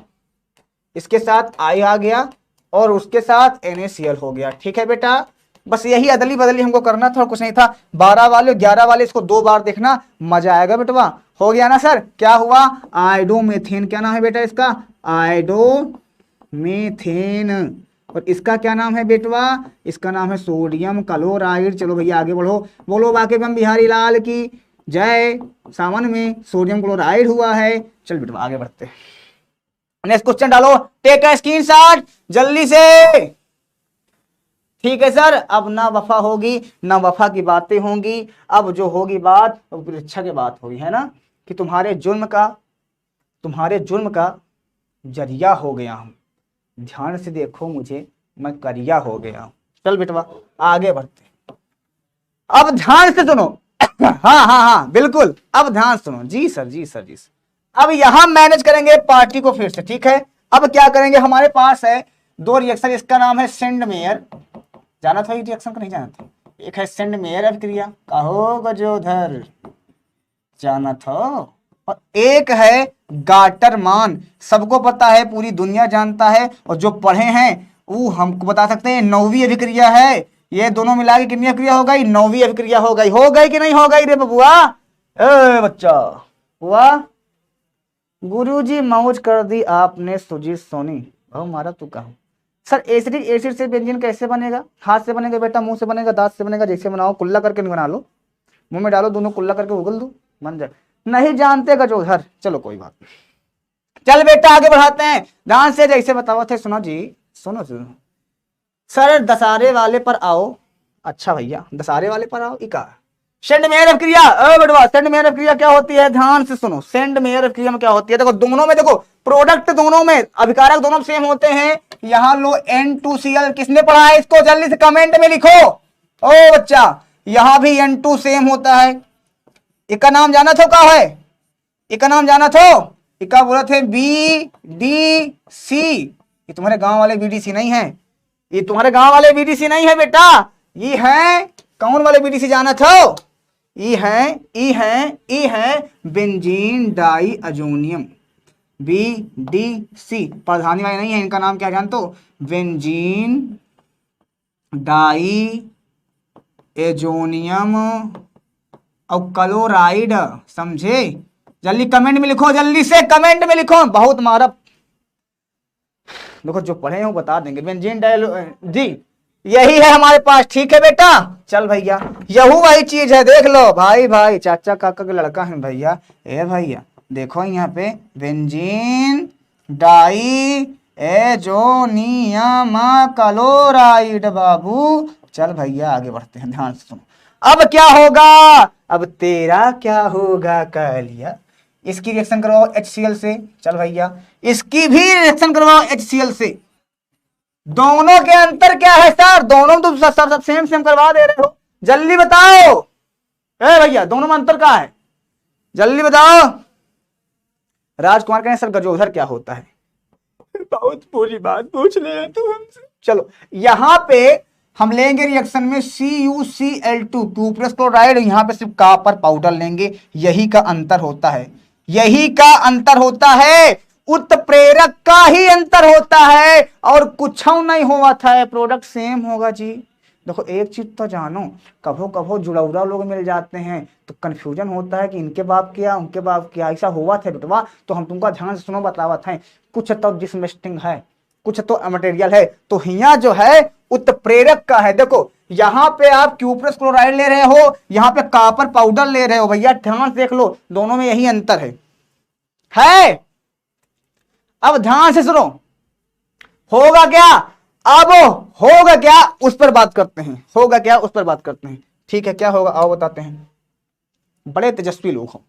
इसके साथ I आ गया और उसके साथ NaCl हो गया। ठीक है बेटा, बस यही अदली बदली हमको करना था और कुछ नहीं था। 12 वाले 11 वाले इसको 2 बार देखना, मजा आएगा बेटवा। हो गया ना सर, क्या हुआ, आयोडोमेथेन। क्या नाम है बेटा इसका, आयोडोमेथेन। और इसका क्या नाम है बेटवा, इसका नाम है सोडियम क्लोराइड। चलो भैया आगे बढ़ो, बोलो बाकी बम बिहारी लाल की जय। सावन में सोडियम क्लोराइड हुआ है। चल बेटवा आगे बढ़ते हैं, नेक्स्ट क्वेश्चन डालो, टेक अ स्क्रीनशॉट जल्दी से। ठीक है सर, अब ना वफा होगी ना वफा की बातें होंगी, अब जो होगी बात वो परीक्षा की बात होगी, है ना, कि तुम्हारे जुर्म का जरिया हो गया हूं। ध्यान से देखो मुझे, मैं करिया हो गया हूं। चल बेटवा आगे बढ़ते, अब ध्यान से सुनो। हाँ बिल्कुल, अब ध्यान सुनो। जी सर, जी सर, जी सर। अब यहां मैनेज करेंगे पार्टी को फिर से, ठीक है। अब क्या करेंगे, हमारे पास है 2 रिएक्शन, इसका नाम है सेंड मेयर। जाना था ये रिएक्शन का, नहीं जाना था। एक है सेंड मेयर अभिक्रिया, कहो गजोधर, जाना था। और एक है गाटरमान, सबको पता है, पूरी दुनिया जानता है, और जो पढ़े हैं वो हमको बता सकते हैं। 9वीं अभिक्रिया है, ये दोनों मिला के कितनी अभिक्रिया हो गई, 9वीं अभिक्रिया हो गई। हो गई कि नहीं हो गई रे बबुआ, ए बच्चा हुआ। गुरुजी मौज कर दी आपने सुजीत सोनी, भाव मारा तू कहा। सर एसिडिक एसिड से व्यंजन कैसे बनेगा, हाथ से बनेगा बेटा, मुंह से बनेगा, दांत से बनेगा, जैसे बनाओ, कुल्ला करके बना लो, मुंह में डालो, दोनों कुल्ला करके उगल दो, बन जाए। नहीं जानते गजोधर, चलो कोई बात नहीं। चल बेटा आगे बढ़ाते हैं, ध्यान से जैसे बताओ थे, सुनो जी, सुनो सुनो। सर दशहरे वाले पर आओ। अच्छा भैया दशहरे वाले पर आओ, इका सेंड मेयर अभिक्रिया। बेटवा सेंड मेयर अभिक्रिया क्या होती है, ध्यान से सुनो। सेंड मेयर अभिक्रिया में क्या होती है, देखो दोनों में, देखो प्रोडक्ट दोनों में, अभिकारक दोनों सेम होते हैं। यहां लो N2Cl, किसने पढ़ा है इसको, जल्दी से कमेंट में लिखो। ओ बच्चा, यहां भी N2 सेम होता है। इसका नाम जाना थो, क्या है इसका नाम जाना थो, इसका बोला थे BDC। ये तुम्हारे गांव वाले BDC नहीं है, ये तुम्हारे गांव वाले BDC नहीं है बेटा, ये है कौन वाले BDC जाना थो, ई है बेंजीन डाई अजोनियम, BDC। प्रधानी वाले नहीं है, इनका नाम क्या जानते हो, बेंजीन डाई एजोनियम और क्लोराइड, समझे। जल्दी कमेंट में लिखो, जल्दी से कमेंट में लिखो, बहुत मारा। देखो जो पढ़े हैं वो बता देंगे। बेंजीन डाई जी यही है हमारे पास, ठीक है बेटा। चल भैया यही वही चीज है, देख लो भाई, भाई चाचा काका का लड़का है भैया। ए भैया देखो यहाँ पे बेंजीन डाई एजोनियम क्लोराइड बाबू। चल भैया आगे बढ़ते हैं, ध्यान से सुनो। अब क्या होगा, अब तेरा क्या होगा कालिया। इसकी रिएक्शन करवाओ HCl से। चल भैया इसकी भी रिएक्शन करवाओ HCl से। दोनों के अंतर क्या है सर, दोनों तो सब सेम सेम करवा दे रहे हो, जल्दी बताओ। ए भैया दोनों में अंतर क्या है, जल्दी बताओ। राजकुमार कहें सर गजोधर क्या होता है, बहुत बुरी बात पूछ ले तू हमसे। चलो यहां पे हम लेंगे रिएक्शन में CuCl2 क्यूप्रस क्लोराइड, यहां पे सिर्फ कॉपर पाउडर लेंगे। यही का अंतर होता है, यही का अंतर होता है, उत्प्रेरक का ही अंतर होता है और कुछ नहीं हुआ था, प्रोडक्ट सेम होगा जी। देखो एक चीज तो जानो, कभो कभो जुड़ौरा लोग मिल जाते हैं तो कंफ्यूजन होता है कि इनके बाप क्या उनके बाप क्या, ऐसा हुआ था बेटवा। तो हम तुमको ध्यान से सुनो, बतावा था, कुछ तो डिसमिस्टिंग है, कुछ तो मटेरियल है, तो यहाँ जो है उत्प्रेरक का है। देखो यहाँ पे आप क्यूप्रस क्लोराइड ले रहे हो, यहाँ पे कॉपर पाउडर ले रहे हो, भैया ध्यान से देख लो, दोनों में यही अंतर है। अब ध्यान से सुनो, होगा क्या, अब होगा क्या उस पर बात करते हैं, होगा क्या उस पर बात करते हैं। ठीक है क्या होगा आओ बताते हैं, बड़े तेजस्वी लोग हो।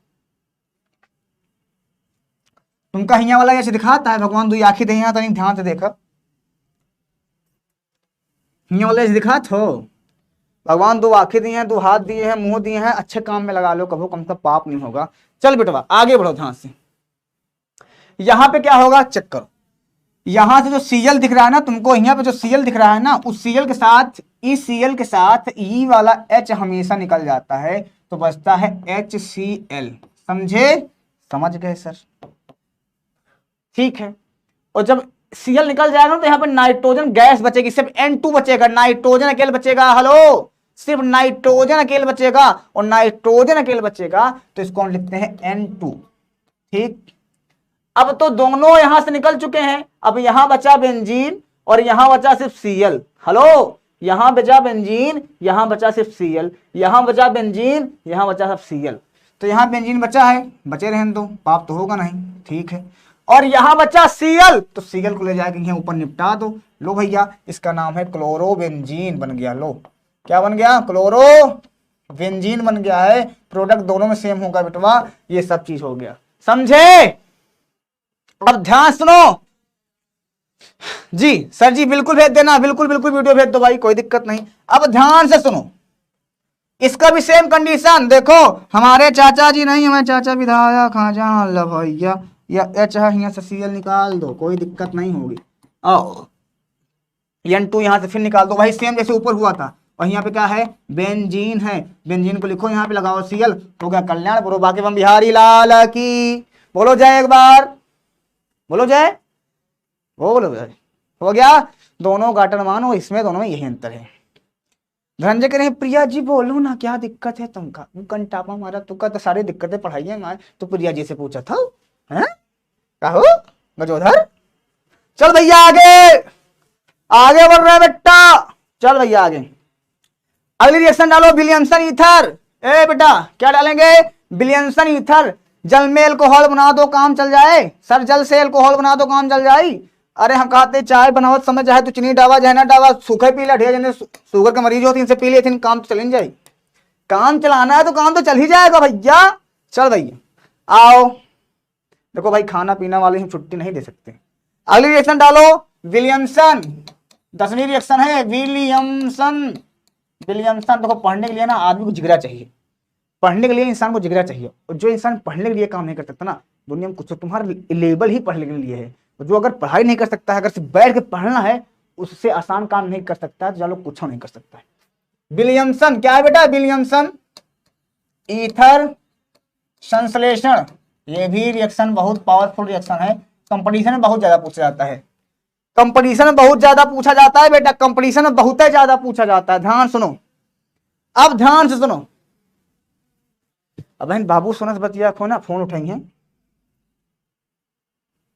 तुमका हिया वाला ऐसे दिखाता है भगवान दो आंखें दे यहाँ, तनी ध्यान से देखा, हिया वाला ऐसे दिखा हो भगवान दो आंखें दिए हैं, दो हाथ दिए हैं, मुंह दिए हैं, अच्छे काम में लगा लो, कभो कम से पाप नहीं होगा। चल बेटवा आगे बढ़ो ध्यान से। यहां पे क्या होगा चेक करो, यहां से जो सीएल दिख रहा है ना तुमको, यहाँ पे जो सीएल दिख रहा है ना, उस सीएल के साथ इस सीएल के साथ ई वाला एच हमेशा निकल जाता है, तो बचता है HCl। समझे? समझ गए सर? ठीक है। और जब सीएल निकल जाएगा तो यहाँ पे नाइट्रोजन गैस बचेगी, सिर्फ N2 बचेगा, नाइट्रोजन अकेले बचेगा। हेलो, सिर्फ नाइट्रोजन अकेले बचेगा, और नाइट्रोजन अकेले बचेगा तो इसको हम लिखते हैं N2। ठीक, अब तो दोनों यहां से निकल चुके हैं, अब यहां बचा बेंजीन और यहां बचा सिर्फ सीएल। हेलो, यहां बचा बेंजीन, यहां बचा सिर्फ सीएल, यहां बचा बेंजीन, यहां बचा सिर्फ सीएल। तो यहां बेंजीन बचा है, बचे रहने दो, पाप तो होगा नहीं। ठीक है, और यहां बचा सीएल, तो सीएल को ले जाकर यहां ऊपर निपटा दो। लो भैया, इसका नाम है क्लोरोबेंजीन बन गया। लो, क्या बन गया? क्लोरोबेंजीन बन गया है। प्रोडक्ट दोनों में सेम होगा बेटवा, ये सब चीज हो गया। समझे? अब ध्यान सुनो जी। सर जी बिल्कुल भेज देना, बिल्कुल बिल्कुल वीडियो भेज दो भाई, कोई दिक्कत नहीं। अब ध्यान से सुनो, इसका भी सेम कंडीशन देखो। हमारे चाचा जी नहीं, हमारे चाचा विधायक खाजा अल्लाह भैया, या एच यहाँ से सीएल निकाल दो, कोई दिक्कत नहीं होगी। आओ N2 यहां से फिर निकाल दो भाई, सेम जैसे ऊपर हुआ था। और यहाँ पे क्या है? बेंजीन है, बेंजीन को लिखो, यहाँ पे लगाओ सीएल, हो गया कल्याण। बोलो बाकी बम बिहारी लाल की, बोलो जय एक बार, बोलो जय, बोलो जय। हो गया, दोनों गाटर मानो, इसमें दोनों में यही अंतर है। धनंजय कह रहे हैं प्रिया जी बोलो ना, क्या दिक्कत है तुमका? कंटापा मारा तुमका, तो सारी दिक्कतें पढ़ाई है। तो प्रिया जी से पूछा था, हैं? कहो गजोधर, चल भैया आगे, आगे बढ़ रहा है बेटा, चल भैया आगे। अगली रिएक्शन डालो, विलियमसन ईथर। ए बेटा क्या डालेंगे? Williamson ether. जल में अल्कोहल बना दो, काम चल जाए। सर जल से अल्कोहल बना दो, काम चल जाए। अरे हम कहते चाय बनावत समय चाहे तो चीनी डावा, चाहे ना डावा, सूखे पी ला, ढेर जने शुगर के मरीज होती इनसे पी लेते, काम तो चल जाए। काम चलाना है तो काम तो चल ही जाएगा भैया। चल भैया आओ, देखो भाई खाना पीना वाले हम छुट्टी नहीं दे सकते। अगली रिएक्शन डालो, विलियमसन। 10वीं रिएक्शन है विलियमसन। विलियमसन देखो, पढ़ने के लिए ना आदमी को जिगरा चाहिए, पढ़ने के लिए इंसान को जिगरा चाहिए। और जो इंसान पढ़ने के लिए काम नहीं कर सकता ना दुनिया में, कुछ तो तुम्हारा लेवल ही पढ़ने के लिए है। और जो अगर पढ़ाई नहीं कर सकता है, अगर सिर्फ बैठ के पढ़ना है, उससे आसान काम नहीं कर सकता है, चलो कुछ नहीं कर सकता है। विलियमसन क्या है बेटा? विलियमसन ईथर संश्लेषण, ये भी रिएक्शन बहुत पावरफुल रिएक्शन है। कंपटीशन में बहुत ज्यादा पूछा जाता है, कंपटीशन में बहुत ज्यादा पूछा जाता है बेटा, कंपटीशन में बहुत ज्यादा पूछा जाता है। ध्यान सुनो, अब ध्यान से सुनो। अब बहन बाबू सोना से बतिया खो ना, फोन उठाई है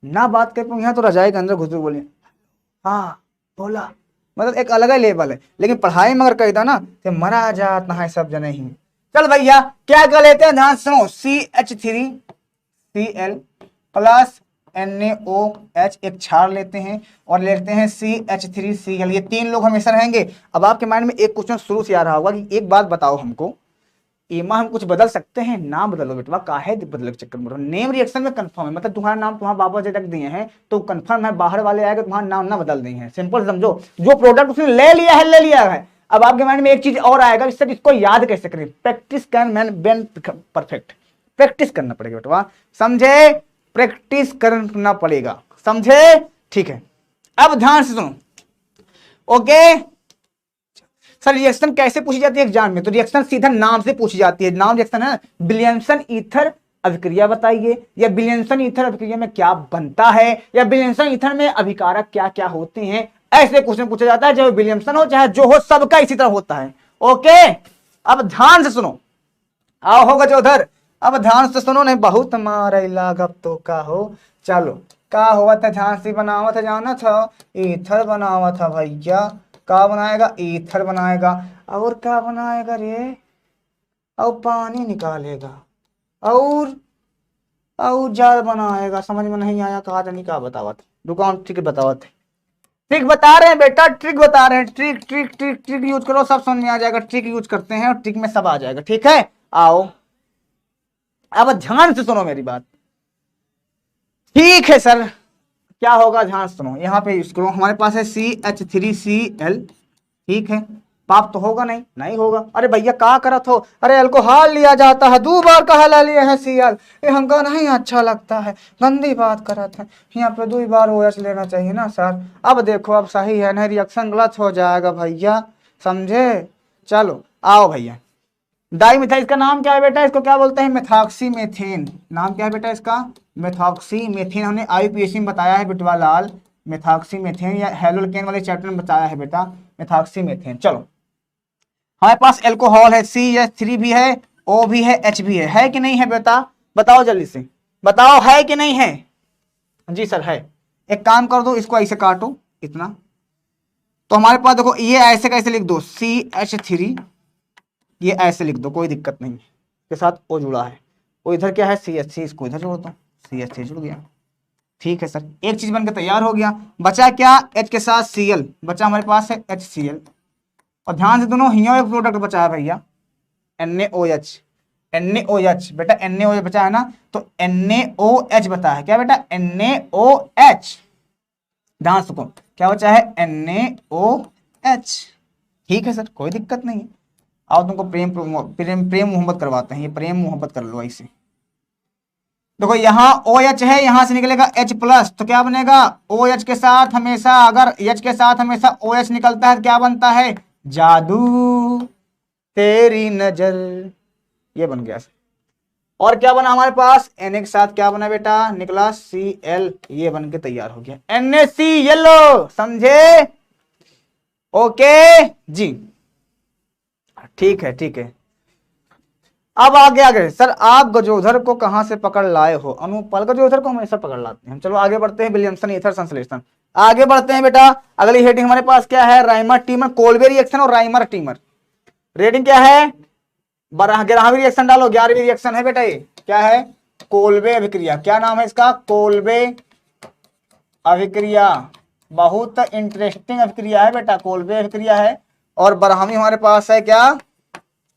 ना, बात कर पाऊँ यहाँ तो रजाई के अंदर घुस बोलिए हाँ बोला, मतलब एक अलग ही लेवल है। लेकिन पढ़ाई में अगर कह दो ना तो मरा जाता है सब जने ही। चल भैया क्या कर लेते हैं, ध्यान सुनो। CH3Cl प्लस NaOH एक छाड़ लेते हैं और लेते हैं CH3Cl, ये 3 लोग हमेशा रहेंगे। अब आपके माइंड में एक क्वेश्चन शुरू से आ रहा होगा कि एक बात बताओ हमको, एमा हम कुछ बदल सकते हैं? ना बदलो बेटवा, काहे बदलने के चक्कर में? नेम रिएक्शन में कंफर्म है, मतलब तुम्हारा नाम तुम्हारे बाबा जी रख दिए हैं तो कंफर्म है, बाहर वाले आएगा तुम्हारा नाम ना बदल दिए हैं। सिंपल समझो, जो प्रोडक्ट उसने ले लिया है ले लिया है। अब आपके माइंड में एक चीज और आएगा, इससे इसको याद कैसे करें? Practice can man Ben perfect, practice करना पड़ेगा बेटवा, समझे? प्रैक्टिस करना पड़ेगा, समझे? ठीक है, अब ध्यान से सुनो। ओके सर, रिएक्शन कैसे पूछी जाती है एग्जाम में? तो रिएक्शन सीधा नाम से पूछी जाती है। नाम रिएक्शन है विलियमसन ईथर अभिक्रिया बताइए, या विलियमसन ईथर अभिक्रिया में क्या बनता है, या विलियमसन ईथर में अभिकारक क्या क्या होते हैं, ऐसे क्वेश्चन पूछा जाता है। चाहे विलियमसन हो चाहे जो हो, सबका इसी तरह होता है। ओके, अब ध्यान से सुनो। आओ होगा जो उधर, अब ध्यान से सुनो, नहीं बहुत मारे लागब तो का हो। चलो का हुआ था, झांसी बनावा था, जाना था ईथर बनावा था भैया। का बनाएगा? ईथर बनाएगा। और क्या बनाएगा रे? और पानी निकालेगा और जाल बनाएगा। समझ में नहीं आया, कहा था नहीं, कहा बतावत दुकान ट्रिक बतावत है। ट्रिक बता रहे हैं बेटा, ट्रिक बता रहे हैं। Trick trick trick trick use करो, सब समझ में आ जाएगा। ट्रिक यूज करते हैं और ट्रिक में सब आ जाएगा, ठीक है? आओ अब ध्यान से सुनो मेरी बात, ठीक है सर, क्या होगा ध्यान सुनो, यहाँ पे यूज करो, हमारे पास है CH3Cl, ठीक है, पाप तो होगा नहीं, नहीं होगा। अरे भैया क्या करत हो, अरे अल्कोहल लिया जाता है, 2 बार कहा लिया है Cl, ये हमको नहीं अच्छा लगता है, गंदी बात करत है, यहाँ पे 2 बार OH लेना चाहिए ना सर। अब देखो अब सही है नहीं, रिएक्शन गलत हो जाएगा भैया, समझे। चलो आओ भैया, डाईमिथाइल, इसका नाम क्या है बेटा, इसको क्या बोलते हैं, मेथॉक्सीमेथेन। नाम क्या है बेटा इसका, मेथॉक्सीमेथेन। हमने IUPAC में बताया है बिटवा लाल, मेथॉक्सीमेथेन, या हेलोकेन वाले चैप्टर में बताया है बेटा मेथॉक्सीमेथेन। चलो हमारे पास एल्कोहल है, CH3 भी है, O भी है, H भी है कि नहीं है बेटा, बताओ जल्दी से, बताओ है कि नहीं है। जी सर है। एक काम कर दो, इसको ऐसे काटो इतना, तो हमारे पास देखो ये ऐसे कैसे लिख दो, CH3, ये ऐसे लिख दो, कोई दिक्कत नहीं है, के साथ O जुड़ा है, वो इधर क्या है CH3, इसको इधर जोड़ दो, CH3 जुड़ गया। ठीक है सर, एक चीज बनकर तैयार हो गया। बचा क्या, H के साथ Cl, बचा हमारे पास है HCl, और ध्यान से दोनों ही एक प्रोडक्ट बचा है भैया, NaOH, NaOH बेटा, NaOH बचा है ना, तो NaOH बता है क्या बेटा, NaOH, ध्यान सुनो क्या बचा है, NaOH। ठीक है सर, कोई दिक्कत नहीं है। आओ तुमको प्रेम मोहब्बत करवाते हैं, ये प्रेम मोहब्बत कर लो ऐसे। देखो यहाँ OH है, यहां से निकलेगा H+, तो क्या बनेगा, OH के साथ हमेशा, अगर H के साथ हमेशा OH निकलता है तो क्या बनता है, जादू तेरी नजर, ये बन गया। और क्या बना हमारे पास, Na के साथ क्या बना बेटा, निकला Cl, ये बन के तैयार हो गया NaCl, समझे। ओके जी, ठीक है ठीक है। अब आगे सर, आप गजोधर को कहां से पकड़ लाए हो, अनुपल गजोधर को हमेशा पकड़ लाते हैं। चलो आगे बढ़ते हैं, विलियमसन ईथर संश्लेषण, आगे बढ़ते हैं बेटा। अगली हेडिंग हमारे पास क्या है, राइमर टीमर, कोल्बे रिएक्शन और राइमर टीमर। रेटिंग क्या है, 11वीं रिएक्शन डालो, 11वीं रिएक्शन है बेटा, ये क्या है, कोल्बे अभिक्रिया। क्या नाम है इसका, कोल्बे अभिक्रिया, बहुत इंटरेस्टिंग अभिक्रिया है बेटा, कोल्बे अभिक्रिया है। और 12वीं हमारे पास है क्या,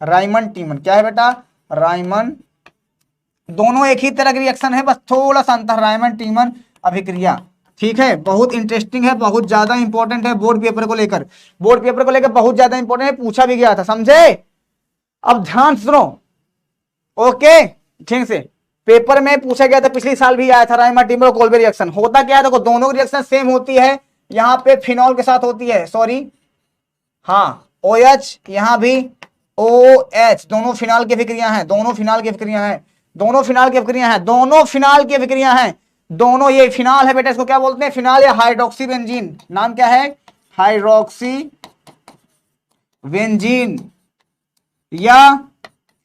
राइमन टीमन। क्या है बेटा, राइमन, दोनों एक ही तरह की रिएक्शन है, बस थोड़ा सा अंतर, राइमन टीमन अभिक्रिया। ठीक है, बहुत इंटरेस्टिंग है, बहुत ज्यादा इंपॉर्टेंट है, बोर्ड पेपर को लेकर, बोर्ड पेपर को लेकर बहुत ज्यादा इंपॉर्टेंट है, पूछा भी गया था, समझे। अब ध्यान सुनो, ओके ठीक से, पेपर में पूछा गया था, पिछले साल भी आया था, राइमर टीमर और कोल्बे रिएक्शन। होता क्या है, देखो दोनों रिएक्शन सेम होती है, यहाँ पे फिनॉल के साथ होती है, सॉरी हाँ OH, यहां भी OH, दोनों फिनाल की अभिक्रिया हैं, दोनों फिनाल की अभिक्रिया हैं, दोनों फिनाल की अभिक्रिया हैं, दोनों फिनाल की अभिक्रिया हैं, दोनों। ये फिनाल है बेटा, इसको क्या बोलते हैं, फिनाल या हाइड्रोक्सी बेंजीन। नाम क्या है, हाइड्रोक्सी बेंजीन या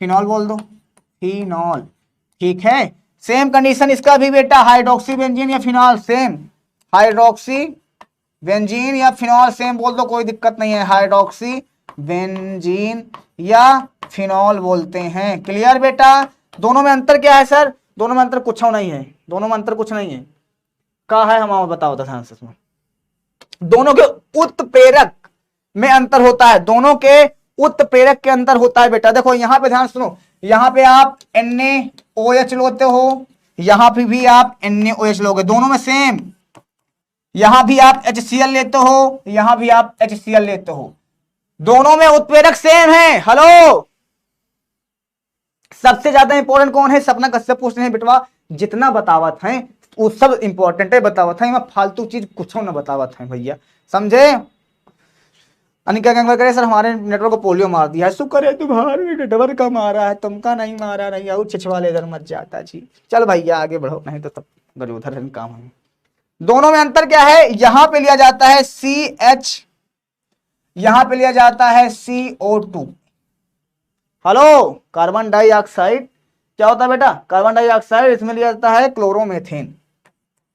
फिनॉल बोल दो, फिनॉल। ठीक है, सेम कंडीशन इसका भी बेटा, हाइड्रोक्सी बेंजीन या फिनॉल, सेम हाइड्रोक्सी बेंजीन या फिनॉल, सेम बोल दो, कोई दिक्कत नहीं है, हाइड्रोक्सी बेंजीन या फिनॉल बोलते हैं। क्लियर बेटा, दोनों में अंतर क्या है सर, दोनों में अंतर कुछ नहीं है, दोनों में अंतर कुछ नहीं है, क्या है हम बताओ ध्यान से। दोनों के उत्प्रेरक में अंतर होता है, दोनों के उत्प्रेरक के अंतर होता है बेटा। देखो यहां पे ध्यान सुनो, यहां पे आप NaOH लेते हो, यहां पे भी आप NaOH लोगे, दोनों में सेम। यहां भी आप HCl लेते हो, यहां भी आप HCl लेते हो, दोनों में उत्प्रेरक सेम है। हेलो, सबसे ज्यादा इंपॉर्टेंट कौन है, सपना कश्यप पूछ रहे हैं बेटवा, जितना बतावत है वो सब इंपॉर्टेंट है, बतावत है, फालतू चीज कुछ ना बतावत है भैया, समझे। अनिका गंगवार करे, सर हमारे नेटवर्क को पोलियो मार दिया है, शुक्र है तुम्हारे नेटवर्क का मारा है, तुमका नहीं मारा, नहीं और छिछवाले इधर मत जाता जी। चल भैया आगे बढ़ो, नहीं तो तब गजोधर काम है। दोनों में अंतर क्या है, यहां पे लिया जाता है CH, यहां पे लिया जाता है CO2। हेलो, कार्बन डाइऑक्साइड क्या होता है बेटा, कार्बन डाइऑक्साइड, इसमें लिया जाता है क्लोरोमीथेन।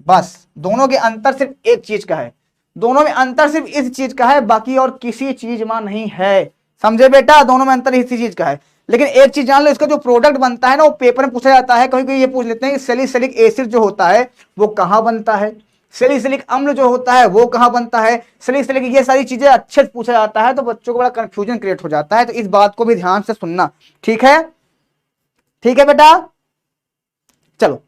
बस दोनों के अंतर सिर्फ एक चीज का है, दोनों में अंतर सिर्फ इस चीज का है, बाकी और किसी चीज में नहीं है, समझे बेटा, दोनों में अंतर इसी चीज का है। लेकिन एक चीज जान लो, इसका जो प्रोडक्ट बनता है ना, वो पेपर में पूछा जाता है, कभी कभी ये पूछ लेते हैं कि सैलिसिलिक एसिड जो होता है वो कहां बनता है, सैलिसिलिक अम्ल जो होता है वो कहां बनता है, सैलिसिलिक, ये सारी चीजें अच्छे से पूछा जाता है, तो बच्चों को बड़ा कंफ्यूजन क्रिएट हो जाता है, तो इस बात को भी ध्यान से सुनना, ठीक है, ठीक है बेटा। चलो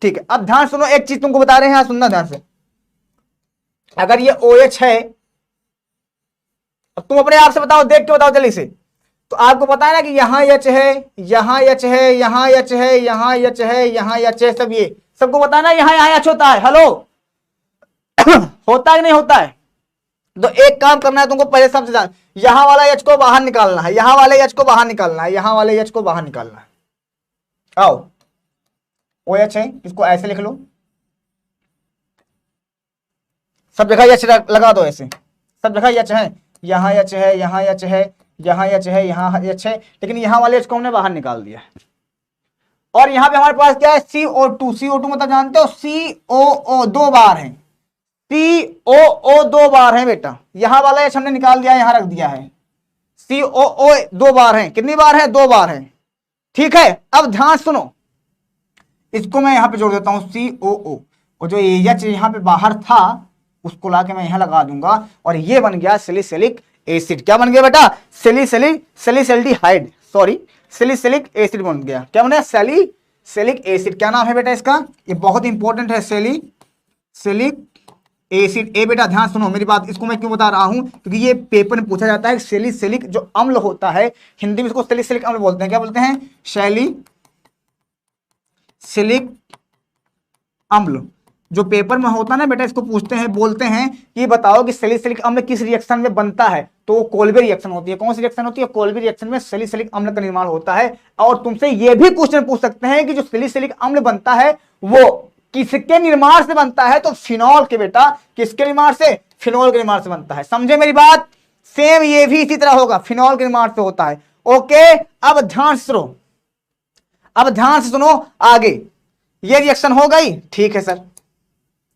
ठीक है, अब ध्यान सुनो, एक चीज तुमको बता रहे हैं, यहां सुनना ध्यान से। अगर ये OH है, अब तुम अपने आप से बताओ, देख के बताओ जल्दी से। तो आपको पता है ना कि यहाँ H है, यहाँ H है, यहाँ H है, यहाँ H है, यहाँ H है, सब ये सबको पता है ना, यहाँ H होता है। हेलो होता है कि नहीं होता है? तो एक काम करना है तुमको, पहले सबसे जान, यहाँ वाला H को बाहर निकालना है, यहाँ वाले H को बाहर निकालना है, यहाँ वाले H को बाहर निकालना है। आओ, OH है, इसको ऐसे लिख लो, सब जगह H लगा दो ऐसे, सब जगह H है, यहाँ H है, यहाँ H है, यहाँ H है, यहाँ H है, लेकिन यहाँ वाले H को हमने बाहर निकाल दिया है। और यहाँ पे हमारे पास क्या है? CO2। CO2 मतलब जानते हो, COO 2 बार है, COO 2 बार है बेटा। यहाँ वाला H हमने निकाल दिया, यहाँ रख दिया है। COO 2 बार है, कितनी बार है? 2 बार है, ठीक है। अब ध्यान सुनो, इसको मैं यहाँ पे जोड़ देता हूँ COO, और जो H यहाँ पे बाहर था उसको लाके मैं यहाँ लगा दूंगा, और ये बन गया सैलिसिलिक एसिड। क्या बन गया बेटा? सैलिसल्डिहाइड, सॉरी सैलिसिलिक एसिड बन गया। क्या बना? Salicylic acid. क्या नाम है बेटा इसका? ये बहुत इंपॉर्टेंट है, सैलिसिलिक एसिड। ए बेटा ध्यान सुनो मेरी बात, इसको मैं क्यों बता रहा हूं, क्योंकि ये पेपर में पूछा जाता है। सैलिसिलिक जो अम्ल होता है, हिंदी में इसको सैलिसिलिक अम्ल बोलते हैं। क्या बोलते हैं? सैलिसिलिक अम्ल। जो पेपर में होता है ना बेटा, इसको पूछते हैं, बोलते हैं कि बताओ कि सैलिसिलिक अम्ल किस रिएक्शन में बनता है, तो वो कोल्बे रिएक्शन होती है। कौन सी रिएक्शन होती है? कोल्बे रिएक्शन में सैलिसिलिक अम्ल का निर्माण होता है। और तुमसे ये भी क्वेश्चन पूछ सकते हैं कि जो सैलिसिलिक अम्ल बनता है वो किसके निर्माण से बनता है, तो फिनॉल के बेटा। किसके निर्माण से? फिनॉल के निर्माण से बनता है। समझे मेरी बात? सेम ये भी इसी तरह होगा, फिनॉल के निर्माण से होता है। ओके, अब ध्यान से सुनो, अब ध्यान से सुनो आगे। ये रिएक्शन हो गई, ठीक है सर।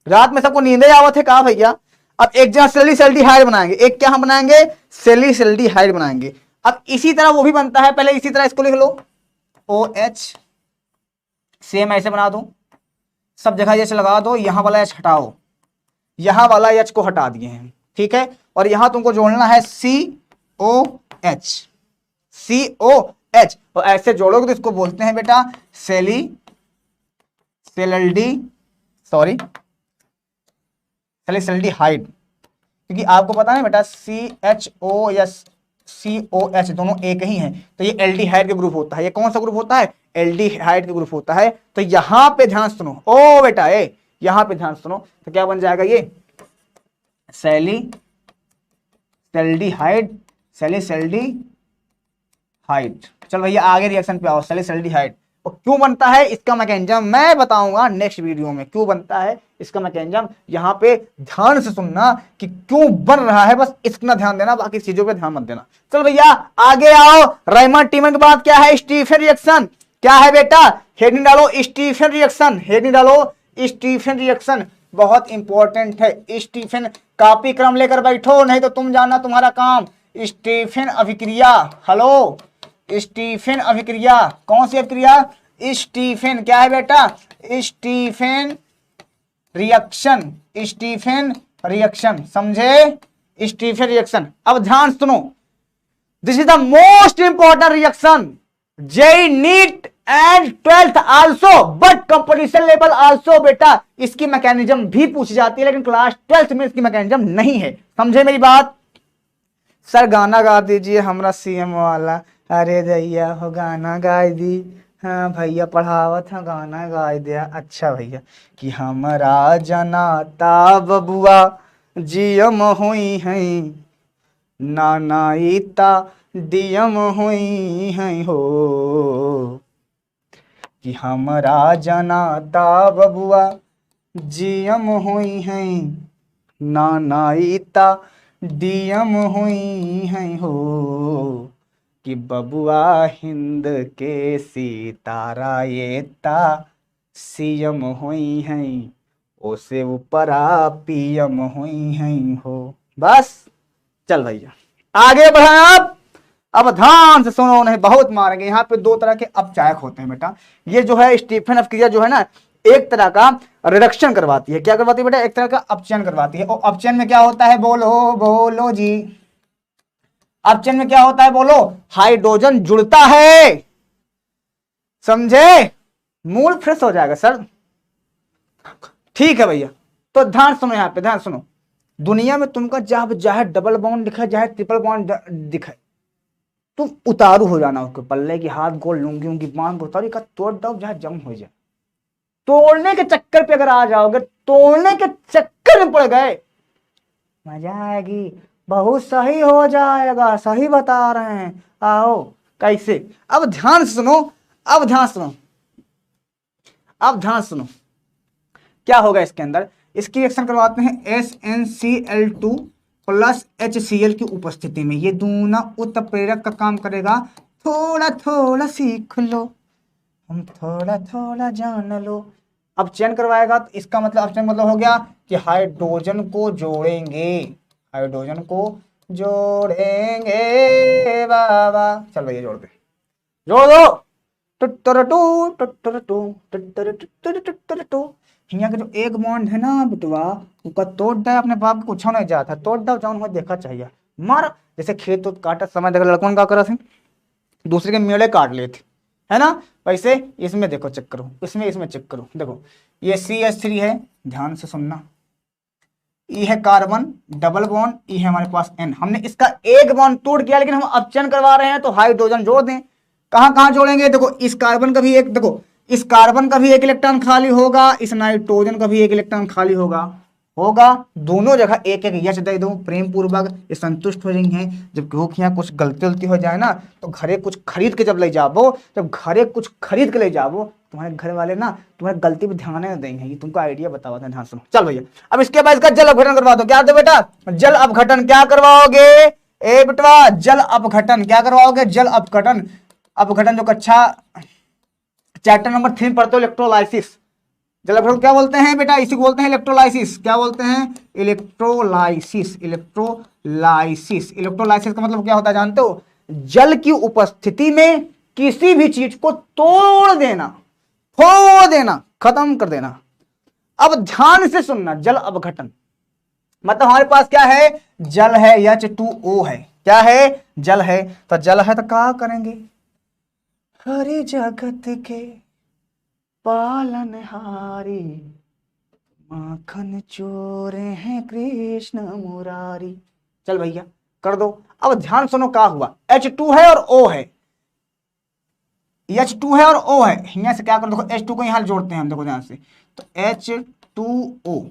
रात में सबको नींदे आवत है, कहा भैया? अब एक जगह सैलिसल्डिहाइड बनाएंगे, एक क्या हम बनाएंगे? सैलिसल्डिहाइड बनाएंगे। अब इसी तरह वो भी बनता है, पहले इसी तरह इसको लिख लो, OH, सेम ऐसे बना दो, सब जगह H लगा दो, यहां वाला H हटाओ, यहां वाला H को हटा दिए हैं, ठीक है। और यहां तुमको जोड़ना है COH, COH, और ऐसे जोड़ोगे तो इसको बोलते हैं बेटा सैलिसल्डिहाइड। क्योंकि आपको पता है बेटा CHO या COH दोनों एक ही हैं, तो ये एल्डिहाइड का ग्रुप होता है। ये कौन सा ग्रुप होता है? एल्डिहाइड का ग्रुप होता है। तो यहां पे ध्यान सुनो, ओ बेटा ए, यहां पे ध्यान सुनो, तो क्या बन जाएगा? ये सैलिसल्डिहाइड। चल भैया आगे रिएक्शन पे आओ। सैलिसल्डिहाइड और क्यों बनता है, इसका मैकेनिज्म मैं बताऊंगा नेक्स्ट वीडियो में, क्यों बनता है इसका मैकेनिज्म। यहां पे ध्यान से सुनना कि क्यों बन रहा है, बस इतना ध्यान देना, बाकी चीजों पे ध्यान मत देना। चल भैया आगे आओ। रायमंड टीमन के बाद क्या है? Stephen reaction. क्या है बेटा? हेडिंग डालो स्टीफन रिएक्शन, हेडिंग डालो स्टीफन रिएक्शन, बहुत इंपॉर्टेंट है। स्टीफन कॉपी क्रम लेकर बैठो, नहीं तो तुम जाना तुम्हारा काम। स्टीफन अभिक्रिया, हेलो स्टीफन अभिक्रिया, कौन सी अभिक्रिया? स्टीफन। क्या है बेटा? स्टीफन रिएक्शन, स्टीफन रिएक्शन, समझे? Stephen reaction. अब ध्यान सुनो, this is the most important reaction, JEE NEET and 12th also, but competition level also बेटा। इसकी मैकेनिज्म भी पूछी जाती है, लेकिन क्लास 12th में इसकी मैकेनिज्म नहीं है। समझे मेरी बात? सर गाना गा दीजिए हमरा CM वाला। अरे भैया हो गाना गा दी। हाँ भैया पढ़ावत है, गाना गा दिया। अच्छा भैया कि हमरा जनाता बबुआ जियम हुई है, नाना ईता दियम हुई है हो, कि हमरा जनाता बबुआ जियम हुई है, नाना ईता दियम हुई है हो, कि बबुआ हिंद के सितारा ये ता सीएम हुई हैं, ओसे ऊपरा PM हुई हैं हो। बस चल भैया आगे बढ़े। अब ध्यान से सुनो, नहीं बहुत मारेंगे। यहाँ पे दो तरह के अपचायक होते हैं बेटा। ये जो है स्टीफन अभिक्रिया जो है ना, एक तरह का रिडक्शन करवाती है। क्या करवाती है बेटा? एक तरह का अपचयन करवाती है। और अपचयन में क्या होता है? बोलो बोलो जी। अपचयन में क्या होता है? बोलो, हाइड्रोजन जुड़ता है। समझे? मूड फ्रेश हो जाएगा सर। ठीक है भैया, तो ध्यान सुनो, यहाँ पे ध्यान सुनो। दुनिया में तुमका जब चाहे डबल बॉन्ड दिखाए चाहे ट्रिपल बॉन्ड दिखाए, तुम उतारू हो जाना उसके पल्ले की, हाथ गोल लूंगी उंगी बांध उतारू का तोड़ दो, जहां जम हो जाए। तोड़ने के चक्कर पे अगर आ जाओगे, तोड़ने के चक्कर में पड़ गए, मजा आएगी, बहुत सही हो जाएगा, सही बता रहे हैं, आओ। कैसे? अब ध्यान सुनो, अब ध्यान सुनो, अब ध्यान सुनो, क्या होगा इसके अंदर। इसकी रिएक्शन करवाते हैं SnCl2 प्लस HCl की उपस्थिति में। ये दूना उत्प्रेरक का काम करेगा। थोड़ा थोड़ा सीख लो, हम थोड़ा थोड़ा जान लो। अब चयन करवाएगा तो इसका मतलब, अब चयन मतलब हो गया कि हाइड्रोजन को जोड़ेंगे, हाइड्रोजन को जोड़ेंगे बाबा। चल भैया जोड़ दे, जोड़ दो। हियां का जो एक बॉन्ड है ना बिटवा, उसका तोड़ दे, अपने बाप को कुछ नहीं जाता, तोड़ दो जान हो, देखा चाहिए मार। जैसे खेत उत काटा समय देखा लड़कों का करा थे, दूसरे के मेड़े काट लेते है ना, वैसे इसमें देखो चेक करो, इसमें चेक करो, देखो ये CH3 है, ध्यान से सुनना, ई है कार्बन डबल बॉन्ड, ई है हमारे पास N। हमने इसका एक बॉन्ड तोड़ दिया, लेकिन हम अपचयन करवा रहे हैं तो हाइड्रोजन जोड़ दें। कहां कहां जोड़ेंगे? देखो इस कार्बन का भी एक, देखो इस कार्बन का भी एक इलेक्ट्रॉन खाली होगा, इस नाइट्रोजन का भी एक इलेक्ट्रॉन खाली होगा, दोनों जगह एक एक यश दे दो प्रेम पूर्वक, ये संतुष्ट हो रही हैं। जब क्योंकि यहाँ कुछ गलती उलती हो जाए ना, तो घरे कुछ खरीद के जब ले जाओ, जब घरे कुछ खरीद के ले जाओ, तुम्हारे घर वाले ना तुम्हारी गलती पे ध्यान नहीं देंगे, ये तुमको आइडिया बतावा था, ध्यान सुनो। चल भैया, अब इसके बाद इसका जल अपघटन करवा दो। क्या दो बेटा? जल अपघटन। क्या करवाओगे ए बेटवा? जल अपघटन। क्या करवाओगे? जल अपघटन। अपघटन जो कक्षा चैप्टर नंबर 3 पढ़ते हो, इलेक्ट्रोलाइसिस। जल अपघटन क्या बोलते हैं बेटा? इसी को बोलते हैं इलेक्ट्रोलाइसिस। क्या बोलते हैं? इलेक्ट्रोलाइसिस। इलेक्ट्रोलाइसिस, इलेक्ट्रोलाइसिस का मतलब क्या होता है जानते हो? जल की उपस्थिति में किसी भी चीज को तोड़ देना, फोड़ देना, खत्म कर देना। अब ध्यान से सुनना, जल अपघटन मतलब हमारे पास क्या है? जल है, H2O है। क्या है? जल है। तो जल है तो क्या करेंगे? हरे जगत के पालनहारी, माखन चोरे हैं कृष्ण मुरारी। चल भैया कर दो। अब ध्यान सुनो, क्या हुआ? H2 है और O है, H2 है और O है। यहाँ से क्या कर, देखो H2 को यहाँ जोड़ते हैं हम, देखो ध्यान से, तो H2O,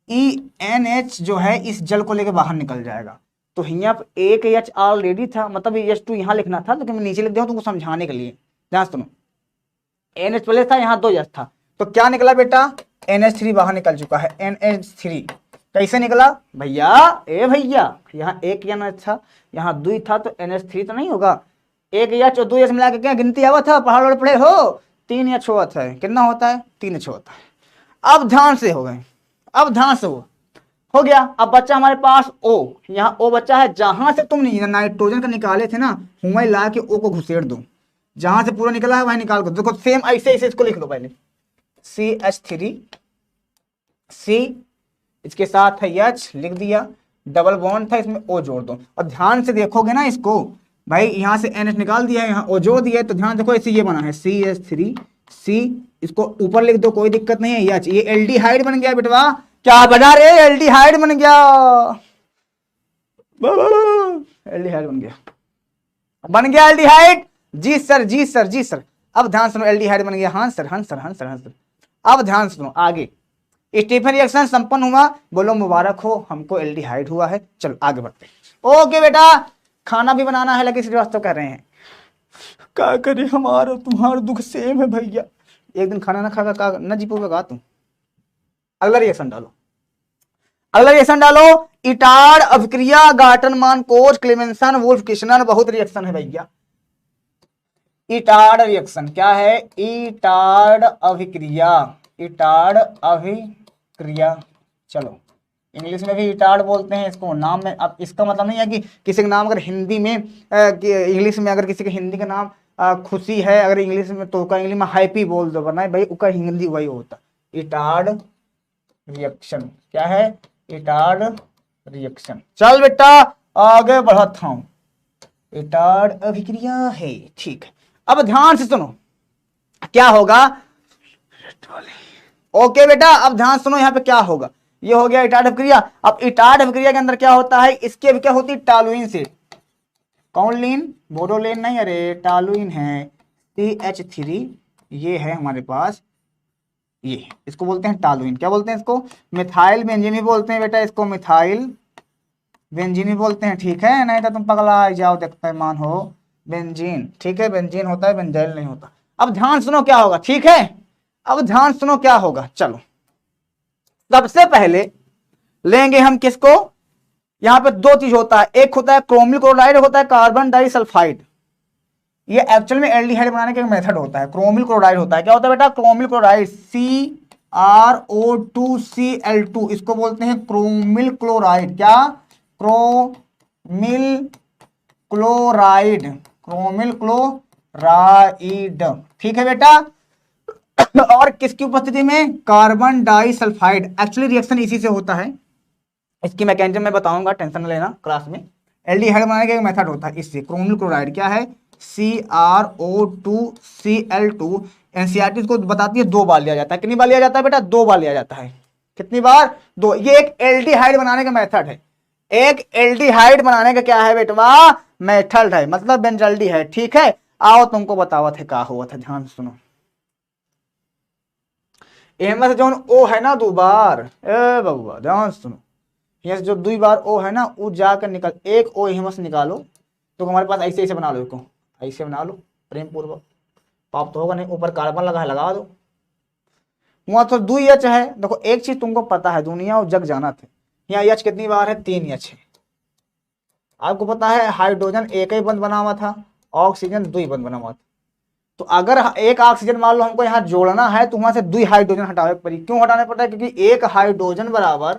ENH जो है इस जल को लेकर बाहर निकल जाएगा। तो यहाँ पे एक H ऑलरेडी था, मतलब H2 यहाँ लिखना था, लेकिन मैं नीचे लिख दिया तुमको समझाने के लिए। ध्यान सुनो, NH पहले था, यहाँ 2 H था, तो क्या निकला बेटा? NH3 बाहर निकल चुका है। NH3 कैसे निकला भैया? ए भैया, यहाँ एक NH था, यहाँ 2 था, तो NH3 तो नहीं होगा। एक H और 2 H मिला के क्या गिनती आवा था? पहाड़ पढ़े हो, 3 H होता है। कितना होता है? 3 H होता है। अब ध्यान से हो गए, अब ध्यान से हो गया। अब बच्चा हमारे पास O, यहाँ O बच्चा है। जहां से तुम नाइट्रोजन का निकाले थे ना, वहीं ला के O को घुसेड़ दो, जहां से पूरा निकला है वहीं निकाल कर देखो। सेम ऐसे ऐसे इसको लिख लो पहले, CH3, C इसके साथ है H लिख दिया, डबल बॉन्ड था, इसमें O जोड़ दो। और ध्यान से देखोगे ना इसको भाई, यहाँ से NH निकाल दिया है, यहाँ O जोड़ दिया है, तो ध्यान देखो ऐसे ये बना है CH3, C इसको ऊपर लिख दो, कोई दिक्कत नहीं है। H ये एल्डिहाइड बन गया बेटवा। क्या बना रे? एल्डिहाइड बन गया, एल्डिहाइड बन गया, बन गया एल्डिहाइड। जी सर, जी सर, जी सर। अब ध्यान सुनो, एल्डिहाइड बन गया। हाँ सर, हाँ सर, हाँ सर, हाँ सर। अब ध्यान सुनो आगे, स्टीफन रिएक्शन संपन्न हुआ, बोलो मुबारक हो, हमको एल्डिहाइड हुआ है। चलो आगे बढ़ते हैं। ओके बेटा, खाना भी बनाना है, लेकिन श्रीवास्तव कर रहे हैं। क्या करे, हमारा तुम्हारा दुख सेम है भैया। एक दिन खाना ना खागा न जी पाऊंगा तुम। अगला रिएक्शन डालो, अगला रिएक्शन डालो। इटार्ड अभिक्रिया, गार्टनमान कोच, क्लेमेंसन, वुल्फ किशनर, बहुत रिएक्शन है भैया। इटार्ड रिएक्शन क्या है? इटार्ड अभिक्रिया, इटार्ड अभिक्रिया। चलो इंग्लिश में भी इटार्ड बोलते हैं इसको, नाम में। अब इसका मतलब नहीं है कि किसी का नाम अगर हिंदी में इंग्लिश में अगर किसी के हिंदी का नाम खुशी है, अगर इंग्लिश में तो इंग्लिश में हैप्पी बोल दो, वरना भाई उसका हिंदी वही होता। इटार्ड रिएक्शन क्या है? Etard reaction. चल बेटा आगे बढ़ता हूं, इटार्ड अभिक्रिया है, ठीक है। अब ध्यान से सुनो, क्या होगा? ओके बेटा, अब ध्यान सुनो यहाँ पे क्या होगा। ये हो गया इटार्ड अभिक्रिया। अब इटार्ड अभिक्रिया के अंदर क्या होता है, इसकी अब क्या होती है, टालुइन से, कौन लीन, बोडोलेन नहीं, अरे टालुइन है, CH3, ये है हमारे पास, ये इसको बोलते हैं टालुइन। क्या बोलते हैं इसको, मिथाइल बेंजीन भी बोलते हैं बेटा, इसको मिथाइल बेंजीन भी बोलते हैं, ठीक है, नहीं तो तुम पगला जाओ, देखते मान हो बेंजीन, ठीक है, बेंजीन होता है, बेंजाइल नहीं होता। अब ध्यान सुनो क्या होगा, ठीक है, अब ध्यान सुनो क्या होगा। चलो सबसे पहले लेंगे हम किसको, यहां पे दो चीज होता है, एक होता है क्रोमिल क्लोराइड, होता है कार्बन डाइसल्फाइड। ये एक्चुअल में एल्डिहाइड बनाने का एक मेथड होता है, क्रोमिल क्लोराइड होता है। क्या होता है बेटा, क्रोमिल क्लोराइड, CrO2Cl2, इसको बोलते हैं क्रोमिल क्लोराइड। क्या, क्रोमिल क्लोराइड, क्रोमिल क्लोराइड, ठीक है बेटा। और किसकी उपस्थिति में, कार्बन डाइसल्फाइड। एक्चुअली रिएक्शन इसी से होता है, इसकी मैकेनिज्म मैं बताऊंगा, टेंशन न लेना क्लास में। एल्डिहाइड बनाने का एक मेथड होता है इससे, क्रोमिल क्लोराइड क्या है, CrO2Cl2। एनसीईआरटी को बताती है 2 बार लिया जाता है, कितनी बार लिया जाता है बेटा, 2 बार लिया जाता है, कितनी बार, 2। ये एक एल्डिहाइड बनाने का मेथड है, एक एल्डिहाइड बनाने का क्या है बेटवा, मेथड है, मतलब बेंजल्डिहाइड, ठीक है। आओ तुमको बतावा थे का हुआ था, ध्यान सुनो। एमएस जो ओ है ना 2 बार, ए बबुआ ध्यान सुनो, यस जो 2 बार ओ है ना, वो जाकर निकल, एक ओ हिमस निकालो, तो हमारे पास ऐसे ऐसे बना लो, इसको ऐसे बना लो प्रेम पूर्वक, पाप तो होगा नहीं, ऊपर कार्बन लगा है, लगा दो, वहां तो 2 एच है। देखो एक चीज तुमको पता है, दुनिया और जग जाना थे, यहाँ एच कितनी बार है, 3 एच है। आपको पता है हाइड्रोजन एक ही बंद बना हुआ था, ऑक्सीजन 2 बंद बना हुआ था। तो अगर एक ऑक्सीजन मान लो हमको यहाँ जोड़ना है, तो वहां से 2 हाइड्रोजन हटावे पड़ी। क्यों हटाने पड़ता है, क्योंकि एक हाइड्रोजन बराबर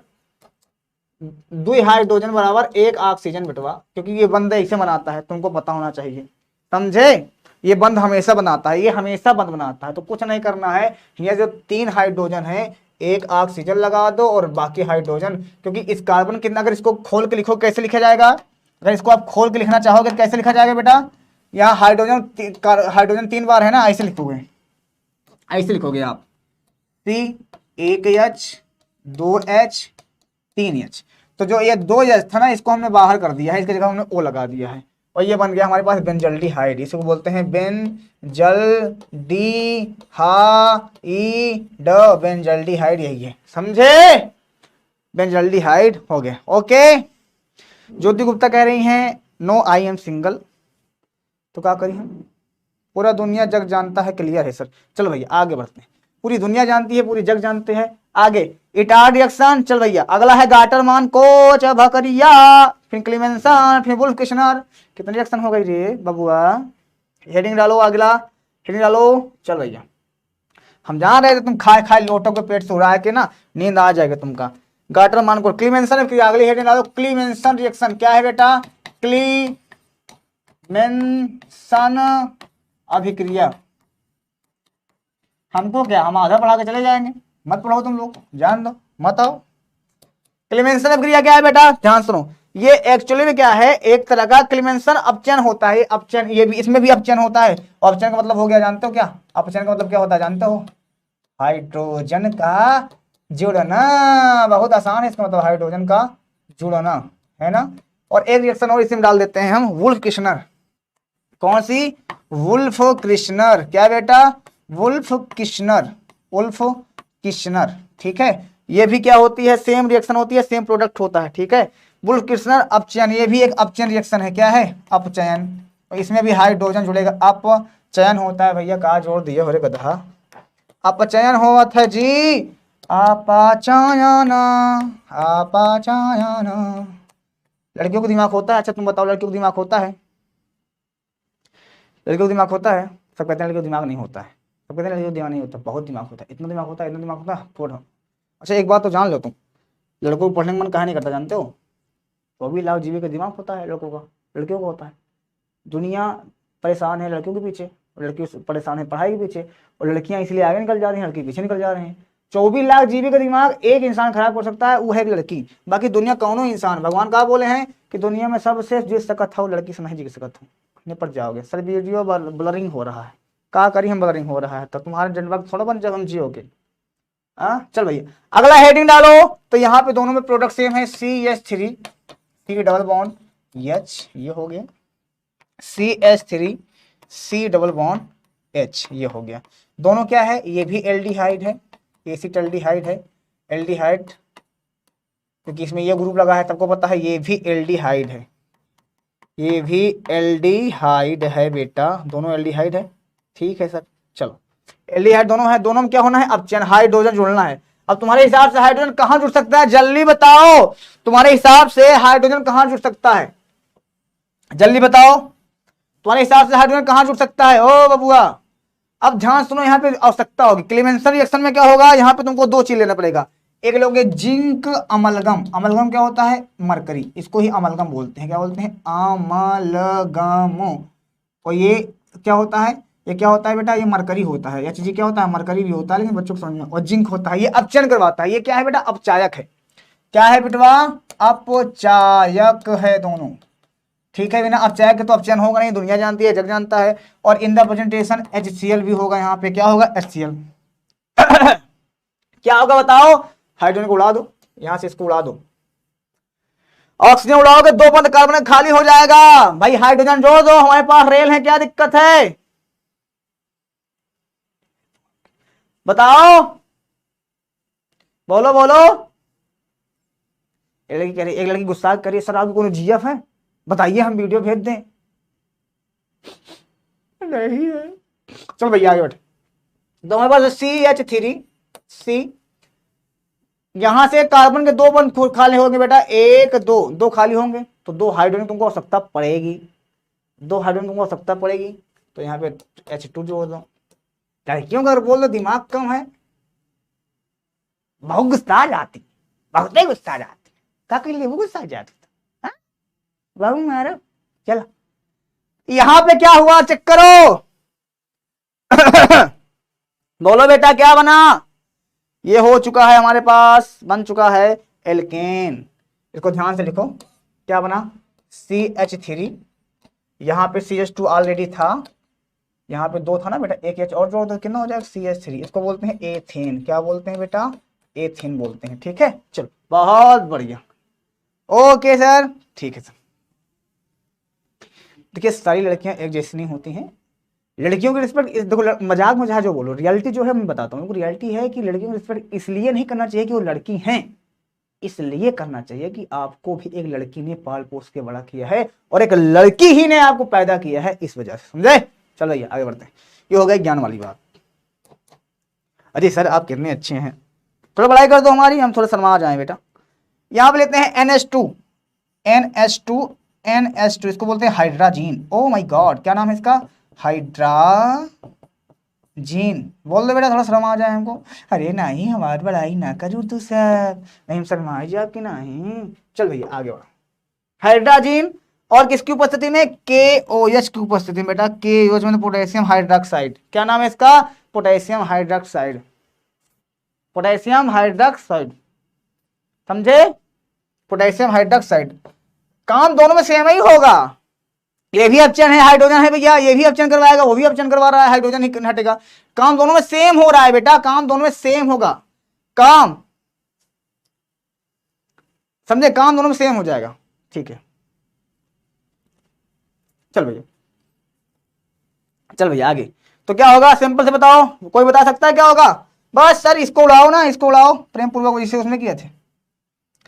2 हाइड्रोजन बराबर 1 ऑक्सीजन बेटवा, क्योंकि ये बंद ऐसे बनाता है, तुमको पता होना चाहिए, समझे। ये बंद हमेशा बनाता है, ये हमेशा बंद बनाता है। तो कुछ नहीं करना है, ये जो 3 हाइड्रोजन है, 1 ऑक्सीजन लगा दो और बाकी हाइड्रोजन, क्योंकि इस कार्बन कितना, अगर इसको खोल के लिखो कैसे लिखा जाएगा, अगर इसको आप खोल के लिखना चाहोगे तो कैसे लिखा जाएगा बेटा, यहाँ हाइड्रोजन 3 बार है ना, ऐसे लिखोगे, ऐसे लिखोगे आप, C1H 2H 3H। तो जो ये 2H था ना, इसको हमने बाहर कर दिया है, इसकी जगह हमने O लगा दिया है, और ये बन गया हमारे पास बेंजल्डिहाइड। इसको बोलते हैं बेंजल्डिहाइड, बेंजल्डिहाइड यही है, समझे, बेंजल्डिहाइड हो गया। ओके, ज्योति गुप्ता कह रही हैं नो आई एम सिंगल, तो क्या करिए, पूरा दुनिया जग जानता है, क्लियर है सर। चलो भैया आगे बढ़ते हैं, पूरी दुनिया जानती है, पूरी जग जानते हैं। आगे इटार्ड रिएक्शन, चल भैया अगला है गाटरमान कोच भकरिया, फिर क्लीमेंसन, फिर वुल्फ किश्नर। कितने रिएक्शन हो गई रे बबुआ, हेडिंग डालो, अगला हेडिंग डालो। चल भैया हम जान रहे थे तुम खाए खाए लोटो के पेट से उड़ा के ना नींद आ जाएगा तुमका। गाटरमान को क्लीमेंसन, फिर अगली हेडिंग डालो क्लीमेंसन रिएक्शन। क्या है बेटा, क्लीमेंसन अभिक्रिया। हमको क्या, हम आधा पढ़ा के चले जाएंगे, मत पढ़ो तुम लोग, जान दो, मत आओ। क्लीमेंसन अभिक्रिया क्या है बेटा, ध्यान सुनो। ये एक्चुअली में क्या है, एक तरह का क्लीमेंसन अपचयन होता है, अपचयन, ये भी, इसमें भी अपचयन होता है। अपचयन का मतलब हो गया, जानते हो क्या, अपचयन का मतलब क्या होता है जानते हो, हाइड्रोजन का जुड़ना, बहुत आसान है इसका मतलब, हाइड्रोजन का जुड़ना, है ना। और एक रिएक्शन और इसमें डाल देते हैं हम, वुल्फ किश्नर। कौन सी, वुल्फ किश्नर। क्या बेटा, वुल्फ किश्नर, वुल्फ किश्नर, ठीक है। ये भी क्या होती है, सेम रिएक्शन होती है, सेम प्रोडक्ट होता है, ठीक है। वुल्फ किश्नर अपचयन, ये भी एक अपचयन रिएक्शन है। क्या है, अपचयन, इसमें भी हाइड्रोजन जुड़ेगा, अपचयन होता है भैया, कहा जोड़ दिए हो रे गधा, अपचयन होता है जी, अपचयन, अपचयन। लड़कियों को दिमाग होता है, अच्छा तुम बताओ लड़कियों को दिमाग होता है, लड़कियों को दिमाग होता है, सब कहते हैं लड़कियों को दिमाग नहीं होता है, सब कहते हैं लड़कियों को दिमाग नहीं होता, बहुत दिमाग होता है, इतना दिमाग होता है, इतना दिमाग होता है, थोड़ा। अच्छा एक बात तो जान लो तुम, लड़कों को पढ़ने का मन कहा नहीं करता जानते हो, 24 लाख जीबी का दिमाग होता है लड़कों का, लड़कियों को होता है। दुनिया परेशान है लड़कियों के पीछे, और लड़की परेशान है पढ़ाई के पीछे, और लड़कियां इसलिए आगे निकल जा रही हैं, लड़के पीछे निकल जा रहे हैं। 24 लाख जीबी का दिमाग एक इंसान खराब कर सकता है, वो है एक लड़की, बाकी दुनिया कौनो इंसान, भगवान कहा बोले हैं कि दुनिया में सबसे जिस सकत हो लड़की से नहीं जी सकत हो, निपट जाओगे। सर वीडियो ब्लरिंग हो रहा है, क्या करी हम, ब्लरिंग हो रहा है, तो तुम्हारे जनवर्ग थोड़ा बन जब हम जियोगे। चल भैया अगला हेडिंग डालो। तो यहाँ पे दोनों में प्रोडक्ट सेम है, CH3 C double bond H, ये हो गया CH3 C double bond H, ये हो गया। दोनों क्या है, ये भी एल्डिहाइड है, एसिटाल्डिहाइड है, एल्डिहाइड, क्योंकि इसमें ये ग्रुप लगा है, सबको पता है ये भी एल्डिहाइड है, ये भी एल्डिहाइड है बेटा, दोनों एल्डिहाइड है। ठीक है सर, चलो एल्डिहाइड दोनों है, दोनों में क्या होना है, अब चैन हाइड्रोजन जुड़ना है। अब तुम्हारे हिसाब से हाइड्रोजन कहां जुड़ सकता है, जल्दी बताओ, तुम्हारे हिसाब से हाइड्रोजन कहां जुड़ सकता है, जल्दी बताओ, तुम्हारे हिसाब से हाइड्रोजन कहां जुड़ सकता है ओ बबुआ। अब ध्यान सुनो, यहाँ पे आवश्यकता होगी क्लेमेंसन रिएक्शन में क्या होगा, यहाँ पे तुमको दो चीज लेना पड़ेगा, एक लोगे जिंक अमलगम, अमलगम क्या होता है, मरकरी, इसको ही अमलगम बोलते हैं, क्या बोलते हैं, अमलगम। और ये क्या होता है, ये क्या होता है बेटा, ये मरकरी होता है, Hg क्या होता है, मरकरी भी होता है, लेकिन बच्चों को समझ में, और जिंक होता है, ये अपचयन करवाता है, ये क्या है बेटा, अपचायक है, क्या है बेटवा, अपचायक है दोनों। ठीक है, बिना अपचायक के तो अपचयन होगा नहीं, दुनिया जानती है, जग जानता है। और इन द प्रेजेंटेशन HCl भी होगा, यहाँ पे क्या होगा, HCl। क्या होगा बताओ, हाइड्रोजन को उड़ा दो, यहां से इसको उड़ा दो, ऑक्सीजन उड़ाओगे, दो बंद कार्बन खाली हो जाएगा, भाई हाइड्रोजन जोड़ दो, हमारे पास रेल है, क्या दिक्कत है बताओ, बोलो बोलो। एक लड़की गुस्सा करिए, सर आपको कोनो जीएफ है, बताइए हम वीडियो भेज दें, नहीं है। चलो भैया आगे बैठे, तो हमारे पास CH3 C, यहां से कार्बन के दो बंद खाली होंगे बेटा, एक दो, दो खाली होंगे, तो दो हाइड्रोजन तुमको आवश्यकता पड़ेगी, दो हाइड्रोजन तुमको आवश्यकता पड़ेगी, तो यहाँ पे H2 जोड़ दो। लड़कियों का बोल दो दिमाग कम है, बहुत गुस्सा आ जाती, बहुत ही गुस्सा आ जाती, क्या कर लिए वो गुस्सा आ जाती, बाबू मारो। चलो यहां पे क्या हुआ चेक करो। बोलो बेटा क्या बना, ये हो चुका है हमारे पास, बन चुका है एल्केन, इसको ध्यान से लिखो, क्या बना, CH3, यहां पे CH2 ऑलरेडी था, यहाँ पे दो था ना बेटा, एक H और जोड़ दो, कितना हो जाएगा, CH3, इसको बोलते हैं एथेन, क्या बोलते हैं बेटा, एथेन बोलते हैं। ठीक है, चलो बहुत बढ़िया, ओके सर, ठीक है सर। देखिए सारी लड़कियां एक जैसी नहीं होती हैं, लड़कियों की रिस्पेक्ट, देखो मजाक मजाक जो बोलो, रियलिटी जो है मैं बताता हूँ, रियलिटी है कि लड़कियों की रिस्पेक्ट इसलिए नहीं करना चाहिए कि वो लड़की हैं, इसलिए करना चाहिए कि आपको भी एक लड़की ने पाल पोस के बड़ा किया है, और एक लड़की ही ने आपको पैदा किया है, इस वजह से, समझे। चलो भैया आगे बढ़ते हैं, ये हो गई ज्ञान वाली बात। अरे सर आप कितने अच्छे हैं, थोड़ा बड़ाई कर दो हमारी, हम थोड़ा शर्मा जाएं बेटा। यहां पे लेते हैं NH2, इसको बोलते हैं हाइड्राजीन, ओ माय गॉड क्या नाम है इसका, हाइड्राजीन, बोल दो बेटा, थोड़ा शर्म आ जाए हमको। अरे नहीं हमारी बड़ाई ना करूँ तू सर, नहीं शर्मा जी आपकी नहीं। चल भैया आगे बढ़ो, हाइड्राजीन, और किसकी उपस्थिति में, KOH की उपस्थिति में बेटा, KOH मतलब पोटेशियम हाइड्रोक्साइड, क्या नाम है इसका, पोटेशियम हाइड्रोक्साइड, पोटेशियम हाइड्रोक्साइड, समझे, पोटेशियम हाइड्रोक्साइड। काम दोनों में सेम ही होगा, ये भी अपचयन है, हाइड्रोजन है भैया, ये भी अपचयन करवाएगा, वो भी अपचयन करवा रहा है, हाइड्रोजन ही हटेगा, काम दोनों में सेम हो रहा है बेटा, काम दोनों में सेम होगा, काम समझे, काम दोनों में सेम हो जाएगा। ठीक है, चल भैया, चल भैया आगे, तो क्या होगा सिंपल से बताओ, कोई बता सकता है क्या होगा, बस सर इसको उड़ाओ ना, इसको उड़ाओ प्रेम पूर्वक, जिसे उसमें किया थे,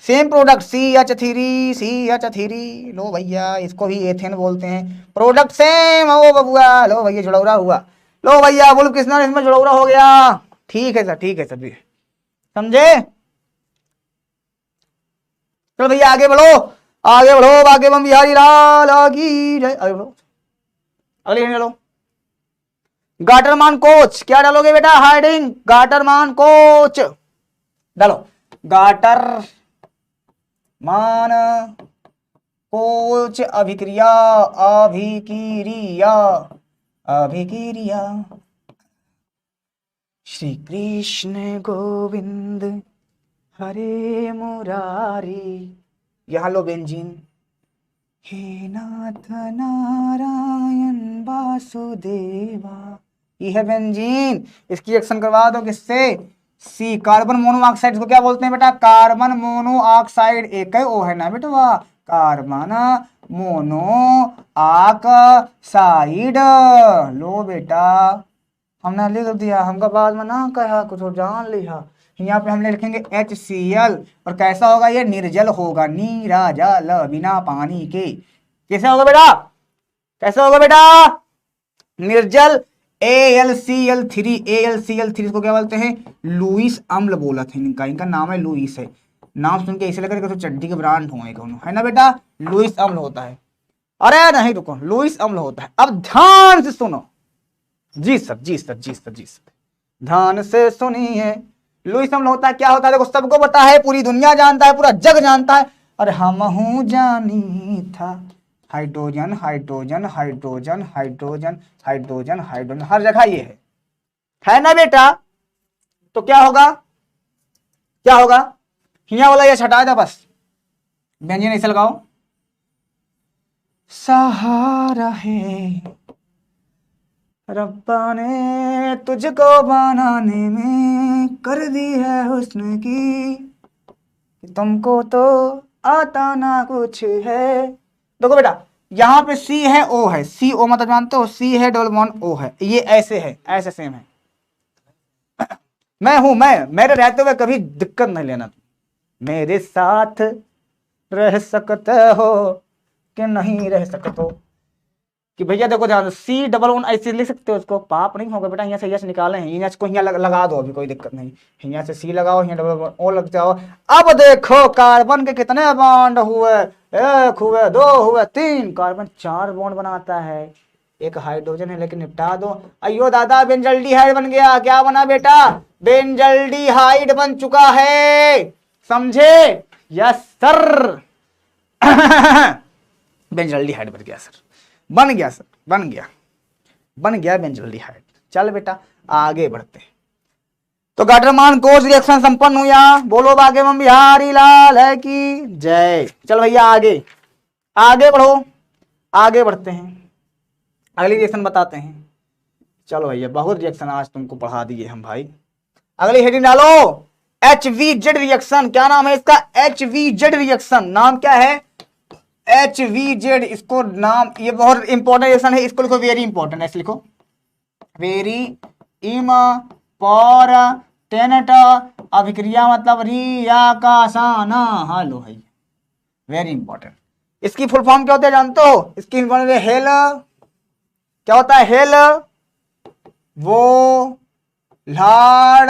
सेम प्रोडक्ट CH3, लो भैया इसको भी एथेन बोलते हैं, प्रोडक्ट सेम, ओ बबुआ लो भैया जुड़ौरा हुआ, लो भैया बोल कृष्णा इसमें जुड़ौरा हो गया। ठीक है सर, ठीक है सर, समझे। चलो भैया आगे बढ़ो, आगे बढ़ो, आगे बम बिहारी लाल की जय, आगे बढ़ो, अगले डालो, गाटरमान कोच, क्या डालोगे बेटा, हाइडिंग गाटरमान कोच डालो, गाटर मान कोच अभिक्रिया, अभिक्रिया, अभिक्रिया, श्री कृष्ण गोविंद हरे मुरारी, यहाँ लो बेंजीन, हे नाथ नारायण वासुदेवा, ये है बेंजीन, इसकी एक्शन करवा दो किससे, सी कार्बन मोनोऑक्साइड, इसको क्या बोलते हैं बेटा? Carbon monoxide. एक है ओ है ना बेटा, कार्बन मोनोऑक्साइड। लो बेटा हमने लिख दिया, हमका बाद में ना कहा कुछ और जान लिया। यहाँ पे हमने लिखेंगे HCl, और कैसा होगा ये? निर्जल होगा, नीरा जल, बिना पानी के। कैसे होगा बेटा? कैसे होगा बेटा? निर्जल। AlCl3, AlCl3 इसको क्या बोलते हैं? लुईस अम्ल बोला था इनका, इनका नाम है लुईस है। नाम सुन के ऐसे लग रहा है चड्डी के ब्रांड होंगे कौन, है ना बेटा? लुईस अम्ल होता है। अरे नहीं रुको, लुईस अम्ल होता है। अब ध्यान से सुनो। जी सर, जी सर, जी सर, जी सर, ध्यान से सुनिए। लुईस अम्ल होता है, क्या होता है? देखो सबको पता है, पूरी दुनिया जानता है, पूरा जग जानता है। अरे हम हूं जानी था, hydrogen hydrogen hydrogen hydrogen hydrogen hydrogen, हर जगह ये है ना बेटा? तो क्या होगा? क्या होगा? हिया वाला ये हटाया था बस, व्यंजन ऐसे लगाओ। सहारा है रब्बा ने तुझको बनाने में कर दी है हुस्न की, तुमको तो आता ना कुछ है। देखो बेटा यहाँ पे सी है ओ है, सी ओ मतलब जानते हो? सी है डबल बॉन्ड ओ है, ये ऐसे है, ऐसे सेम है। मैं हूं, मैं, मेरे रहते हुए कभी दिक्कत नहीं लेना, मेरे साथ रह सकते हो कि नहीं रह सकते हो। कि भैया देखो ध्यान, सी डबल वन ऐसे लिख सकते हो उसको, पाप नहीं होगा बेटा। यहाँ से यस निकाले हैं, यहाँ को यहाँ लगा दो, अभी कोई दिक्कत नहीं। यहाँ से सी लगाओ, यहाँ डबल वन ओ लग जाओ। अब देखो कार्बन के कितने बॉन्ड हुए? एक हुए, दो हुए, तीन। कार्बन 4 बॉन्ड बनाता है, एक हाइड्रोजन है, लेकिन निपटा दो। अयो दादा बेंजल्डिहाइड बन गया। क्या बना बेटा? बेंजल्डिहाइड बन चुका है, समझे? Yes sir. बेंजल्डिहाइड बन गया सर, बन गया सर, बन गया, बन गया बेंजल्डिहाइड। चल बेटा आगे बढ़ते हैं। तो गाटरमान कोर्स रिएक्शन संपन्न हुआ। बोलो बागे में बिहारी लाल है की जय। चल भैया आगे, आगे बढ़ो, आगे बढ़ते हैं, अगली रिएक्शन बताते हैं। चलो भैया बहुत रिएक्शन आज तुमको पढ़ा दिए हम भाई। अगली हेडिंग डालो, HVZ रिएक्शन। क्या नाम है इसका? HVZ reaction. नाम क्या है? HVZ। इसको नाम, ये बहुत इंपॉर्टेंट रिएक्शन है, इसको लिखो वेरी इंपॉर्टेंट, ऐसे लिखो वेरी इम्पोर्टेंट। अभिक्रिया मतलब रियाकासान। हेलो है, वेरी इंपॉर्टेंट। इसकी फुल फॉर्म क्या होता है जानते हो? इसकी हेल, क्या होता है? हेल वो लाड़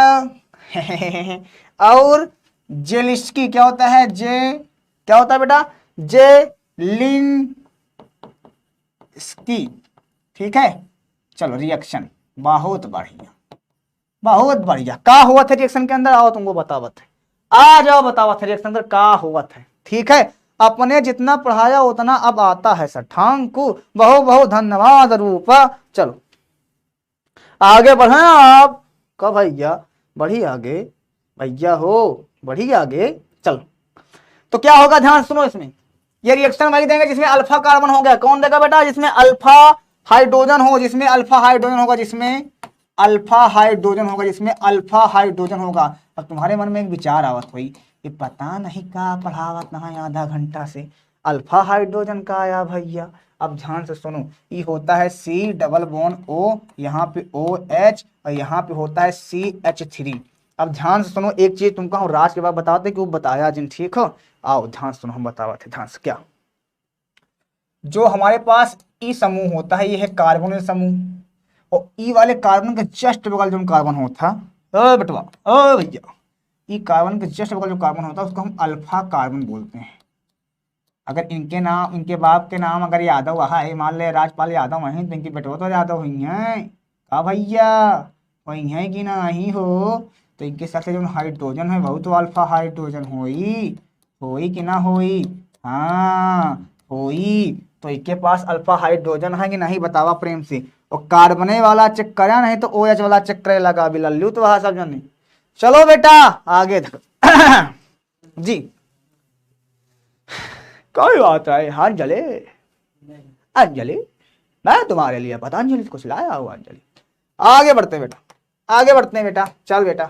और जेलिस्की। क्या होता है? जे, क्या होता है बेटा? जेलिंस्की। ठीक है, चलो रिएक्शन बहुत बढ़िया, बहुत बढ़िया। का हुआ था रिएक्शन के अंदर? आओ तुमको बतावत है, आ जाओ बतावत है रिएक्शन अंदर का हुआ था। ठीक है, अपने जितना पढ़ाया उतना अब आता है सर। ठांकू बहुत बहुत धन्यवाद रूपा। चलो आगे बढ़े आप। कब भैया? बढ़ी आगे भैया हो, बढ़ी आगे। चलो तो क्या होगा, ध्यान सुनो। इसमें ये रिएक्शन वही देंगे जिसमें अल्फा कार्बन हो गया। कौन देगा बेटा? जिसमें अल्फा हाइड्रोजन हो, जिसमें अल्फा हाइड्रोजन होगा, जिसमें अल्फा हाइड्रोजन होगा, जिसमें अल्फा हाइड्रोजन होगा। अब तुम्हारे मन में एक विचार आवत हुई, ये पता नहीं का पढ़ावत ना आधा घंटा से, अल्फा हाइड्रोजन का आया भैया। अब ध्यान से सुनो, ये होता है C डबल बॉन्ड O, यहाँ पे OH, और यहाँ पे होता है CH3। अब ध्यान से सुनो, एक चीज तुमको हम राज के बाद बताते कि वो बताया जिन, ठीक हो? आओ ध्यान सुनो, हम बतावा थे ध्यान से। क्या जो हमारे पास ई समूह होता है, ये है कार्बन समूह, और ई वाले कार्बन के जस्ट बगल जो कार्बन होता, ओ बटवा ओ भैया, ई कार्बन के जस्ट बगल जो कार्बन होता है उसको हम अल्फा कार्बन बोलते हैं। अगर इनके नाम, इनके बाप के नाम अगर यादव वहाँ है, मान ले राजपाल यादव वहीं, तो इनकी बेटवा तो यादव हुई है का भैया? वही है कि नहीं हो? तो इनके साथ जो हाइड्रोजन है वो तो अल्फा हाइड्रोजन होई, होई कि ना होई? हाँ होई। तो इनके पास अल्फा हाइड्रोजन है कि नहीं बतावा प्रेम से? और कार्बने वाला चेक करा, नहीं तो OH वाला चेक करे लगा भी लल्लू तो वहां सब जाने। चलो बेटा आगे जी कोई बात है। अंजलि, अंजलि मैं तुम्हारे लिए पतंजलि कुछ लाया हूँ अंजलि। आगे बढ़ते हैं बेटा, आगे बढ़ते हैं बेटा। चल बेटा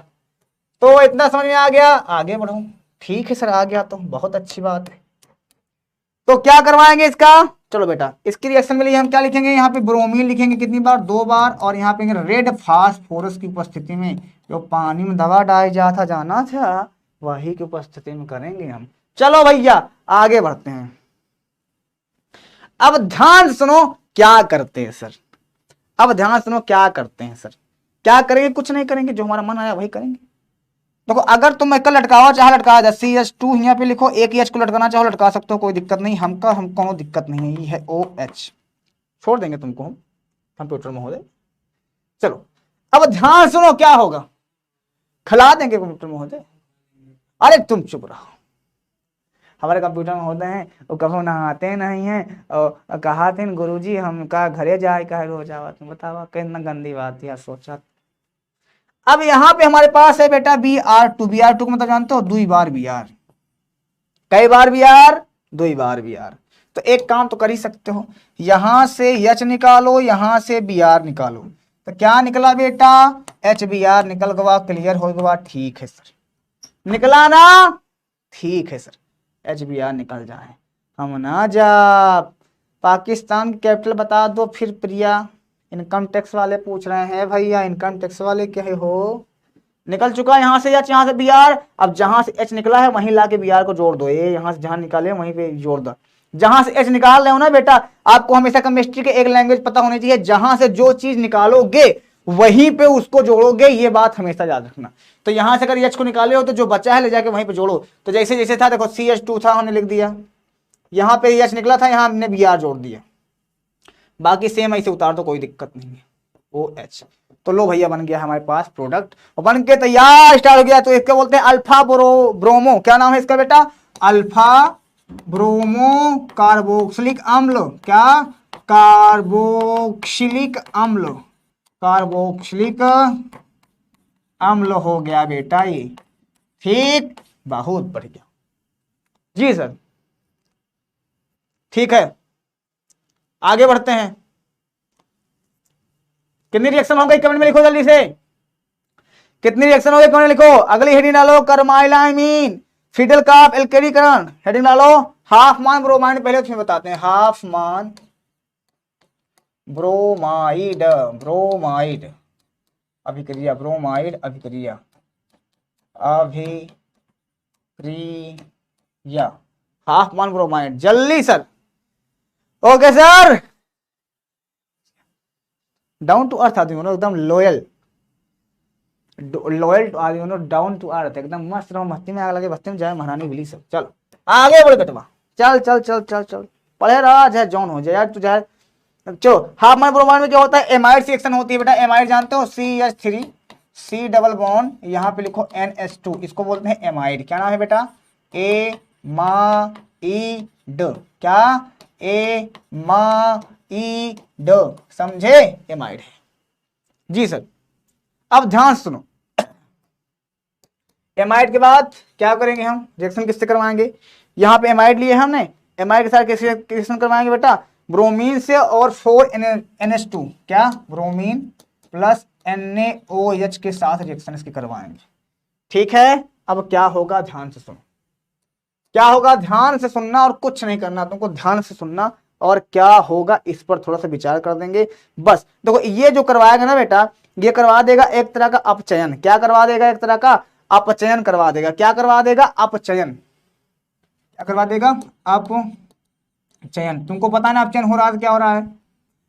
तो इतना समझ में आ गया, आगे बढ़ो। ठीक है सर, आ गया तो बहुत अच्छी बात है। तो क्या करवाएंगे इसका, चलो बेटा इसकी रिएक्शन के लिए हम क्या लिखेंगे, यहाँ पे ब्रोमीन लिखेंगे कितनी बार, 2 बार, और यहाँ पे रेड फास्फोरस की उपस्थिति में जो पानी में दवा डाई जाता जाना था वही की उपस्थिति में करेंगे हम। चलो भैया आगे बढ़ते हैं। अब ध्यान से सुनो क्या करते हैं सर, अब ध्यान से सुनो क्या करते हैं सर। क्या करेंगे, कुछ नहीं करेंगे, जो हमारा मन आया वही करेंगे। देखो अगर तुम एक लटकावा चाहे लटका दे, CH2 यहाँ पे लिखो, एक ही H को लटकाना चाहो लटका सकते हो, कोई दिक्कत नहीं, हमको दिक्कत नहीं है, ये है OH, छोड़ देंगे तुमको हम कंप्यूटर महोदय। चलो अब ध्यान सुनो क्या होगा, खिला देंगे कंप्यूटर महोदय। अरे तुम चुप रहो, हमारे कंप्यूटर महोदय हैं वो कभी नहाते नहीं हैं, और कहा थे गुरुजी हम का घरे जाए का रोज आवा, तुम बतावा कितना गंदी बात है, सोचा। अब यहां पे हमारे पास है बेटा Br2, Br2 को मतलब जानते हो, 2 बार Br, कई बार Br, 2 बार Br। तो एक काम तो कर ही सकते हो, यहां से H निकालो, यहां से Br निकालो, तो क्या निकला बेटा, HBr निकल गवा, क्लियर हो गवा, ठीक है सर, निकला ना, ठीक है सर, HBr निकल जाए, हम ना जा। पाकिस्तान की कैपिटल बता दो फिर प्रिया, इनकम टैक्स वाले पूछ रहे हैं भैया, इनकम टैक्स वाले क्या है हो, निकल चुका यहाँ से H, यहाँ से Br, अब जहां से H निकला है वहीं लाके Br को जोड़ दो, ये यहाँ से जहां निकाले वहीं पे जोड़ दो। जहां से H निकाल रहे हो ना बेटा, आपको हमेशा केमिस्ट्री के एक लैंग्वेज पता होनी चाहिए, जहां से जो चीज निकालोगे वहीं पे उसको जोड़ोगे, ये बात हमेशा याद रखना। तो यहां से अगर H को निकाले हो तो जो बचा है ले जाके वहीं पे जोड़ो। तो जैसे जैसे था देखो, CH2 था हमने लिख दिया, यहाँ पे H निकला था, यहाँ हमने Br जोड़ दिया, बाकी सेम ऐसे उतार दो, कोई दिक्कत नहीं है, OH। तो लो भैया बन गया हमारे पास प्रोडक्ट, और बन के तैयार स्टार्ट हो गया। तो इसको बोलते हैं अल्फा ब्रोमो, क्या नाम है इसका बेटा, अल्फा ब्रोमो कार्बोक्सिलिक अम्ल, क्या, कार्बोक्सिलिक अम्ल, कार्बोक्सिलिक अम्ल हो गया बेटा ये, ठीक, बहुत बढ़िया जी सर, ठीक है। आगे बढ़ते हैं, कितनी रिएक्शन हो गई कमेंट में लिखो जल्दी से, कितनी रिएक्शन हो गई कमेंट में लिखो। अगली हेडिंग डालो, कार्बाइलामीन फिडल का एल्केनीकरण, हेडिंग डालो हाफ मान ब्रोमाइड, पहले उसमें बताते हैं, हाफ मान ब्रोमाइड, ब्रोमाइड अभिक्रिया, ब्रोमाइड अभिक्रिया, अभिक्रिया हाफ मान ब्रोमाइड, जल्दी sir, okay sir, down to earth आदमी हो एकदम लॉयल, लॉयल आदमी हो, डाउन टू अर्थ, एकदम मस्त रहो, मस्ती में आग लगे बस्ती में जाए महारानी बिली सब। चलो आगे बढ़ बेटवा, चल चल चल चल चल, पढ़े रहा चाहे जॉन हो जाए यार तू जाए। चलो हाफ मान ब्रोमाइड में जो होता है एमाइड रिएक्शन होती है बेटा, एमाइड जानते हो, CH3 C डबल बॉन्ड, यहाँ पे लिखो NH2, इसको बोलते हैं एमाइड। क्या नाम है बेटा, एमाइड, क्या, एमाइड, समझे, एमाइड है जी सर। अब ध्यान सुनो, एमाइड के बाद क्या करेंगे हम, रिएक्शन किससे करवाएंगे, यहाँ पे एमाइड लिए हमने, एमाइड के साथ कैसे रिएक्शन करवाएंगे बेटा, ब्रोमीन से और 4NH2, क्या, ब्रोमीन प्लस NaOH के साथ रिएक्शन इसकी करवाएंगे, ठीक है। अब क्या होगा ध्यान से सुनो, क्या होगा ध्यान से सुनना, और कुछ नहीं करना तुमको, ध्यान से सुनना, और क्या होगा इस पर थोड़ा सा विचार कर देंगे बस। देखो ये जो करवाएगा ना बेटा, ये करवा देगा एक तरह का अपचयन, क्या करवा देगा, एक तरह का अपचयन करवा देगा, क्या करवा देगा, अपचयन, क्या करवा देगा, अपचयन। तुमको पता है ना अपचयन हो रहा है, क्या हो रहा है,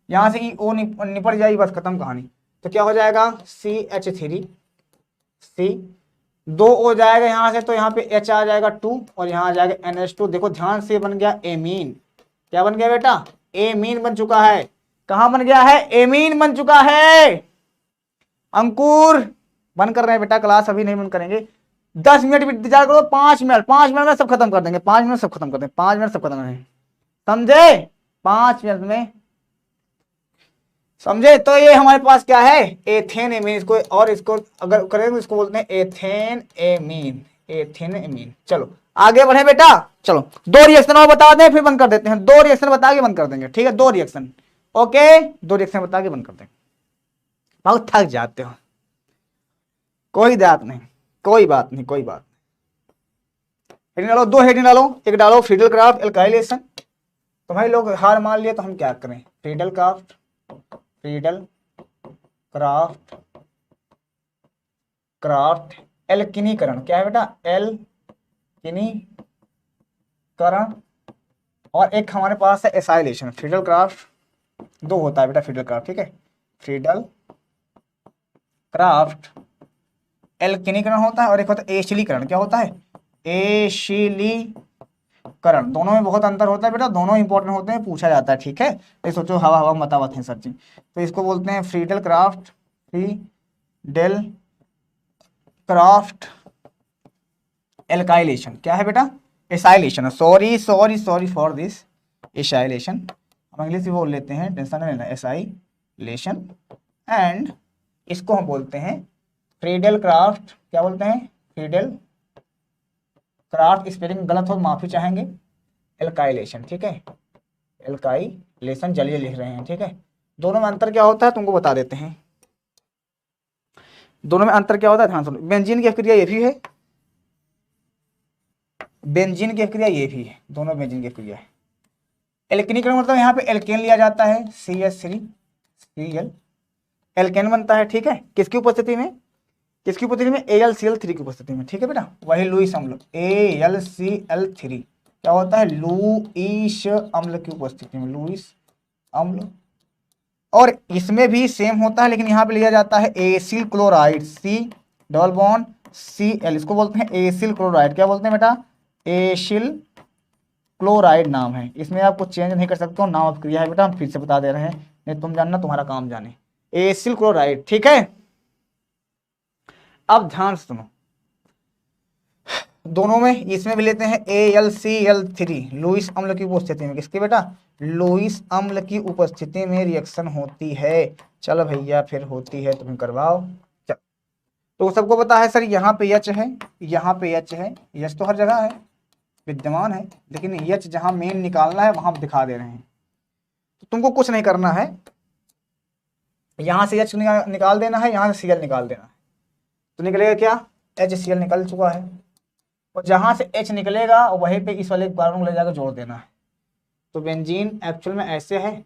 यहां से O निपट जाएगी, बस खत्म कहानी। तो क्या हो जाएगा, CH3 C, 2 हो जाएगा यहां से, तो यहाँ पे H आ जाएगा 2, और यहाँ आ जाएगा NH2। देखो ध्यान से बन गया एमीन, क्या बन गया बेटा, एमीन बन चुका है, कहां बन गया है, एमीन बन चुका है। अंकुर बंद कर रहे हैं बेटा, क्लास अभी नहीं बंद करेंगे, 10 मिनट इंतजार करो, 5 मिनट, 5 मिनट में सब खत्म कर देंगे, 5 मिनट सब खत्म कर देंगे, 5 मिनट सब खत्म करेंगे, समझे, 5 मिनट में समझे। तो ये हमारे पास क्या है, एथेन एमीन, इसको और इसको अगर करेंगे इसको बोलते हैं एथेन एमीन, एथेन एमीन। चलो आगे बढ़े बेटा, चलो 2 रिएक्शन और बता दें फिर बंद कर देते हैं, 2 रिएक्शन बता के बंद कर देंगे, ठीक है, 2 रिएक्शन, ओके, 2 रिएक्शन बता के बंद कर देंगे, बहुत थक जाते हो, कोई बात नहीं। कोई बात नहीं, कोई बात। हेडिंग डालो, 2 हेडिंग डालो। एक डालो फ्रीडल क्राफ्ट एल्काइलेशन। तो भाई लोग हार मान लिए तो हम क्या करें? Friedel Crafts, Friedel Crafts, Crafts एल्किनीकरण। क्या है बेटा? एल्किनीकरण। और एक हमारे पास है एसाइलेशन। फ्रीडल क्राफ्ट 2 होता है बेटा, फ्रीडल क्राफ्ट, ठीक है। फ्रीडल क्राफ्ट एल्किनीकरण होता है और एक होता है एशिलीकरण। क्या होता है? एशिलीकरण। दोनों में बहुत अंतर होता है बेटा, दोनों इंपॉर्टेंट होते हैं, पूछा जाता है, ठीक है। ये सोचो हवा हवा बतावत है सर्चिंग। तो इसको बोलते हैं Friedel Crafts, Friedel craft alkylation. क्या है बेटा? Acylation. Sorry sorry sorry for this, acylation. हम इंग्लिश भी बोल लेते हैं, टेंशन नहीं लेना। एसाइलेशन। एंड इसको हम बोलते हैं फ्रीडल क्राफ्ट। क्या बोलते हैं? फ्रीडल क्राफ्ट, स्पेलिंग गलत हो माफी चाहेंगे, एल्काइलेशन, ठीक है। एल्काइलेशन जलिए लिख रहे हैं, ठीक है। दोनों में अंतर क्या होता है तुमको बता देते हैं। दोनों में अंतर क्या होता है ध्यान सुनो। बेंजीन की अभिक्रिया ये भी है, बेंजीन की अभिक्रिया ये भी है, दोनों बेंजीन की अभिक्रिया है। एल्किनीकरण मतलब यहाँ पे एल्केन लिया जाता है, CH3 Cl, एल्केन बनता है, ठीक है। किसकी उपस्थिति में? किसकी उपस्थिति में? AlCl3 की उपस्थिति में, ठीक है बेटा। वही लुईस अम्ल, AlCl3 क्या होता है? लुईस अम्ल की उपस्थिति में, लुईस अम्ल। और इसमें भी सेम होता है, लेकिन यहाँ पे लिया जाता है acyl chloride, C double bond Cl। इसको बोलते हैं एसिल क्लोराइड। क्या बोलते हैं बेटा? एसिल क्लोराइड नाम है। इसमें आपको चेंज नहीं कर सकते हो, नाम अभिक्रिया है बेटा, हम फिर से बता दे रहे हैं, नहीं तुम जानना तुम्हारा काम जाने। एसिल क्लोराइड, ठीक है। अब ध्यान से सुनो, दोनों में, इसमें भी लेते हैं AlCl3, लुईस अम्ल की उपस्थिति में। किसकी बेटा? लुईस अम्ल की उपस्थिति में रिएक्शन होती है। चलो भैया फिर होती है, तुम करवाओ। चल, तो सबको पता है सर, यहाँ पे H है, यहाँ पे H है। H तो हर जगह है, विद्यमान है, लेकिन H जहां मेन निकालना है वहां दिखा दे रहे हैं। तो तुमको कुछ नहीं करना है, यहां से H निकाल देना है, यहां से Cl निकाल देना है। तो निकलेगा क्या? HCl निकल चुका है। और जहां से H निकलेगा वहीं पे इस वाले कार्बन को ले जाकर जोड़ देना है। तो बेंजीन एक्चुअल में ऐसे है,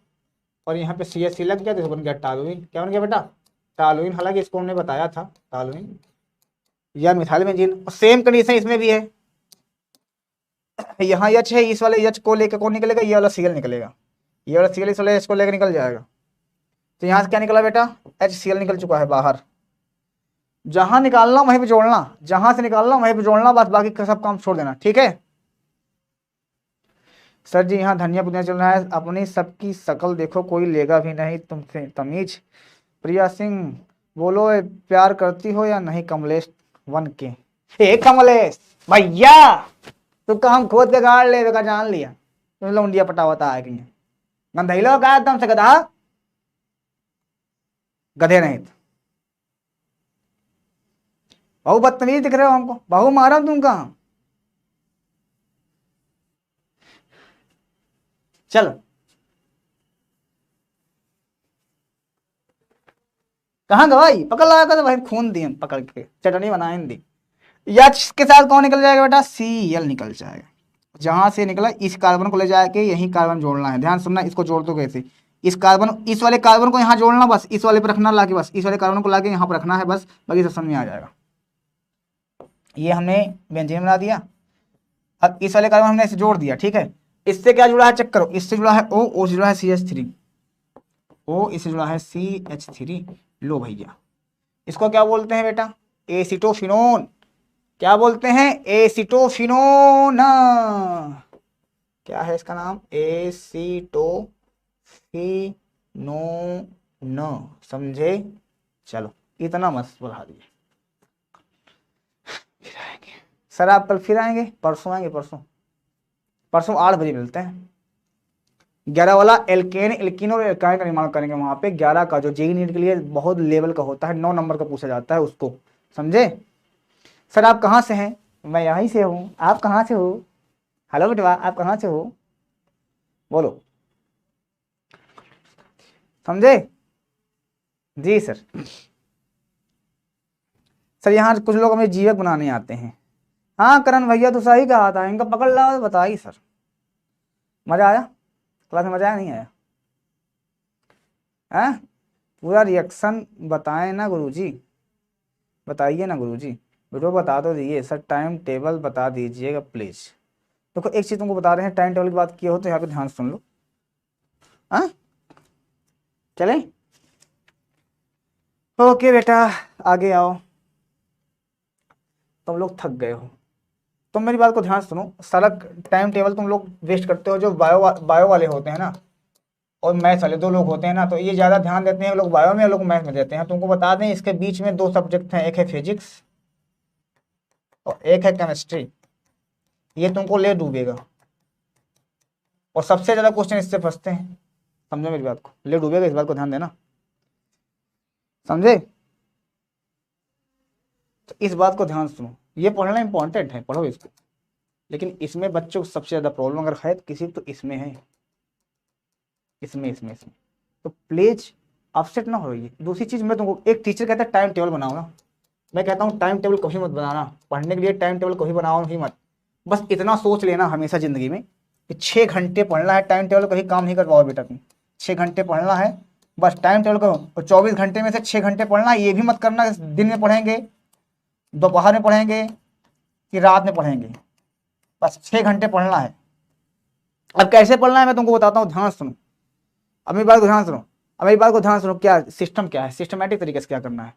और यहाँ पे CH लग गया तो बन गया टालुइन। क्या बन गया बेटा? टालुइन। हालांकि इसको हमने बताया था, टालुइन या मिथाइल बेंजीन। और सेम कंडीशन इसमें भी है, यहाँ H है, इस वाले H को लेकर कौन निकलेगा? ये वाला Cl निकलेगा, ये वाला Cl इस वाले H को लेकर निकल जाएगा। तो यहाँ से क्या निकला बेटा? HCl निकल चुका है बाहर। जहां निकालना वहीं पे जोड़ना, जहां से निकालना वहीं पे जोड़ना, बस बाकी का सब काम छोड़ देना, ठीक है। सर जी यहाँ धनिया पुदीना चल रहा है, अपनी सबकी शकल देखो, कोई लेगा भी नहीं तुमसे तमीज। प्रिया सिंह बोलो, प्यार करती हो या नहीं कमलेश 1 के? हे कमलेश भैया, तू काम खोद के गाड़ ले का जान लिया, तुम लौंडिया पटावता है कि गंधैलो का एकदम से गधा, गधे नहीं तो। बहु बदतमीज दिख रहे हो हमको, बहु मारा तुम कहाँ? चलो कहाँ गवाई? पकड़ लगा कर तो भाई खून दिए पकड़ के, चटनी बनाए दी। H के साथ कौन निकल जाएगा बेटा? Cl निकल जाएगा। जहां से निकला इस कार्बन को ले जाके यही कार्बन जोड़ना है। ध्यान सुनना, इसको जोड़ दो कैसे? इस कार्बन, इस वाले कार्बन को यहाँ जोड़ना, बस इस वाले पे रखना लाके, बस इस वाले कार्बन को लाके यहाँ पर रखना है, बस बाकी सब समझ में आ जाएगा। ये हमने बेंजीन बना दिया। अब इस वाले कार्बन हमने इसे जोड़ दिया, ठीक है। इससे क्या जुड़ा है चेक करो, इससे जुड़ा है O से जुड़ा है CH3, O इससे जुड़ा है CH3। लो भैया, इसको क्या बोलते हैं बेटा? एसिटोफिनोन। क्या बोलते हैं? एसिटोफिनोन। क्या है इसका नाम? एसिटोफिनोन, समझे? चलो इतना मत बढ़ा दिए। फिर आएंगे सर, आप कल फिर आएंगे? परसों आएंगे, परसों 8 बजे मिलते हैं। 11 वाला एल्केन, एल्कीन और एल्काइन का निर्माण करेंगे वहां पे। 11 का जो जेई नीट के लिए बहुत लेवल का होता है, 9 नंबर का पूछा जाता है उसको, समझे? सर आप कहाँ से हैं? मैं यहीं से हूँ। आप कहाँ से हो? हेलो बेटवा, आप कहाँ से हो? बोलो, समझे? जी सर। सर यहाँ कुछ लोग हमें जीवक बनाने आते हैं। हाँ करण भैया तो सही कहा था, इनका पकड़ ला बताइए सर। मजा आया क्लास में, मजा आया नहीं आया? है पूरा रिएक्शन बताएं ना गुरुजी, बताइए ना गुरुजी, वीडियो बता दो दीजिए सर, टाइम टेबल बता दीजिएगा प्लीज। देखो एक चीज तुमको बता रहे हैं, टाइम टेबल की बात किए हो तो यहाँ पे ध्यान सुन लो। हाँ चले ओके बेटा आगे आओ। तुम लोग थक गए हो, तुम मेरी बात को ध्यान सुनो। सारा टाइम टेबल तुम लोग वेस्ट करते हो, जो बायो वाले होते हैं ना और मैथ्स वाले, दो लोग होते हैं ना, तो ये ज़्यादा ध्यान देते हैं, लोग बायो में लोग मैथ में देते हैं। तुमको बता दें इसके बीच में दो सब्जेक्ट हैं, एक है फिजिक्स और एक है केमिस्ट्री। ये तुमको ले डूबेगा और सबसे ज़्यादा क्वेश्चन इससे फंसते हैं, समझो मेरी बात को, ले डूबेगा, इस बात को ध्यान देना, समझे? तो इस बात को ध्यान सुनो, ये पढ़ना इंपॉर्टेंट है, पढ़ो इसको। लेकिन इसमें बच्चों को सबसे ज़्यादा प्रॉब्लम अगर है किसी तो इसमें है, इसमें तो प्लीज अपसेट ना होइए। दूसरी चीज मैं तुमको, एक टीचर कहता है टाइम टेबल बनाओ ना, मैं कहता हूँ टाइम टेबल कभी मत बनाना, पढ़ने के लिए टाइम टेबल कभी बनाओ नहीं मत। बस इतना सोच लेना हमेशा जिंदगी में कि 6 घंटे पढ़ना है, टाइम टेबल कभी काम नहीं कर पाओ बेटा तुम। 6 घंटे पढ़ना है बस, टाइम टेबल करो, और 24 घंटे में से 6 घंटे पढ़ना। ये भी मत करना दिन में पढ़ेंगे, दोपहर में पढ़ेंगे कि रात में पढ़ेंगे, बस 6 घंटे पढ़ना है। अब कैसे पढ़ना है मैं तुमको बताता हूँ, ध्यान सुनो। अब मेरी बात को ध्यान सुनो, क्या सिस्टम क्या है, सिस्टमेटिक तरीके से क्या करना है।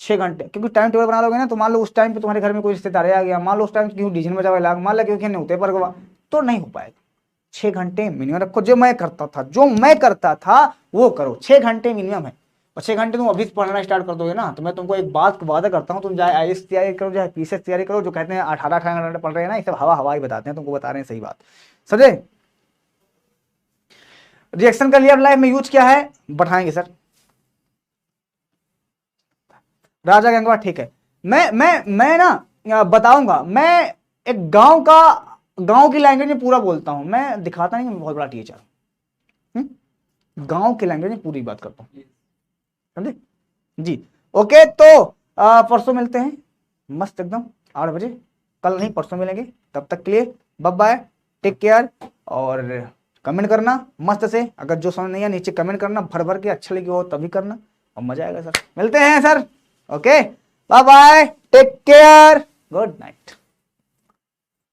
6 घंटे, क्योंकि टाइम टेबल बना लोगे ना तो मान लो उस टाइम पे तुम्हारे घर में कोई रिश्तेदार आ गया, मान लो उस टाइम क्यों डीजन बजा लाग, मान लो क्योंकि नहीं होते पर तो नहीं हो पाएगा। 6 घंटे मिनिमम रखो, जो मैं करता था वो करो, 6 घंटे मिनिमम है। और 6 घंटे तुम अभी पढ़ना स्टार्ट कर दोगे ना तो मैं तुमको एक बात वादा करता हूँ, तुम चाहे IAS तैयारी करो चाहे PCS तैयारी करो, जो कहते हैं 18 घंटे पढ़ रहे हैं ना, ये सब हवा ही बताते हैं, तुमको बता रहे हैं सही बात, समझे? रिएक्शन का रियल लाइफ में यूज क्या है बढ़ाएंगे सर, राजा गंगवा, ठीक है। मैं ना बताऊंगा, मैं एक गांव की लैंग्वेज में पूरा बोलता हूं, मैं दिखाता नहीं मैं बहुत बड़ा टीचर, गांव की लैंग्वेज में पूरी बात करता हूं, समझे जी? ओके तो परसों मिलते हैं मस्त एकदम 8 बजे, कल नहीं परसों मिलेंगे, तब तक के लिए बाय बाय, टेक केयर। और कमेंट करना मस्त से, अगर जो समझ नहीं है नीचे कमेंट करना, भर के अच्छा लगे हो तभी करना, और मजा आएगा सर। मिलते हैं sir, okay bye bye, take care, good night.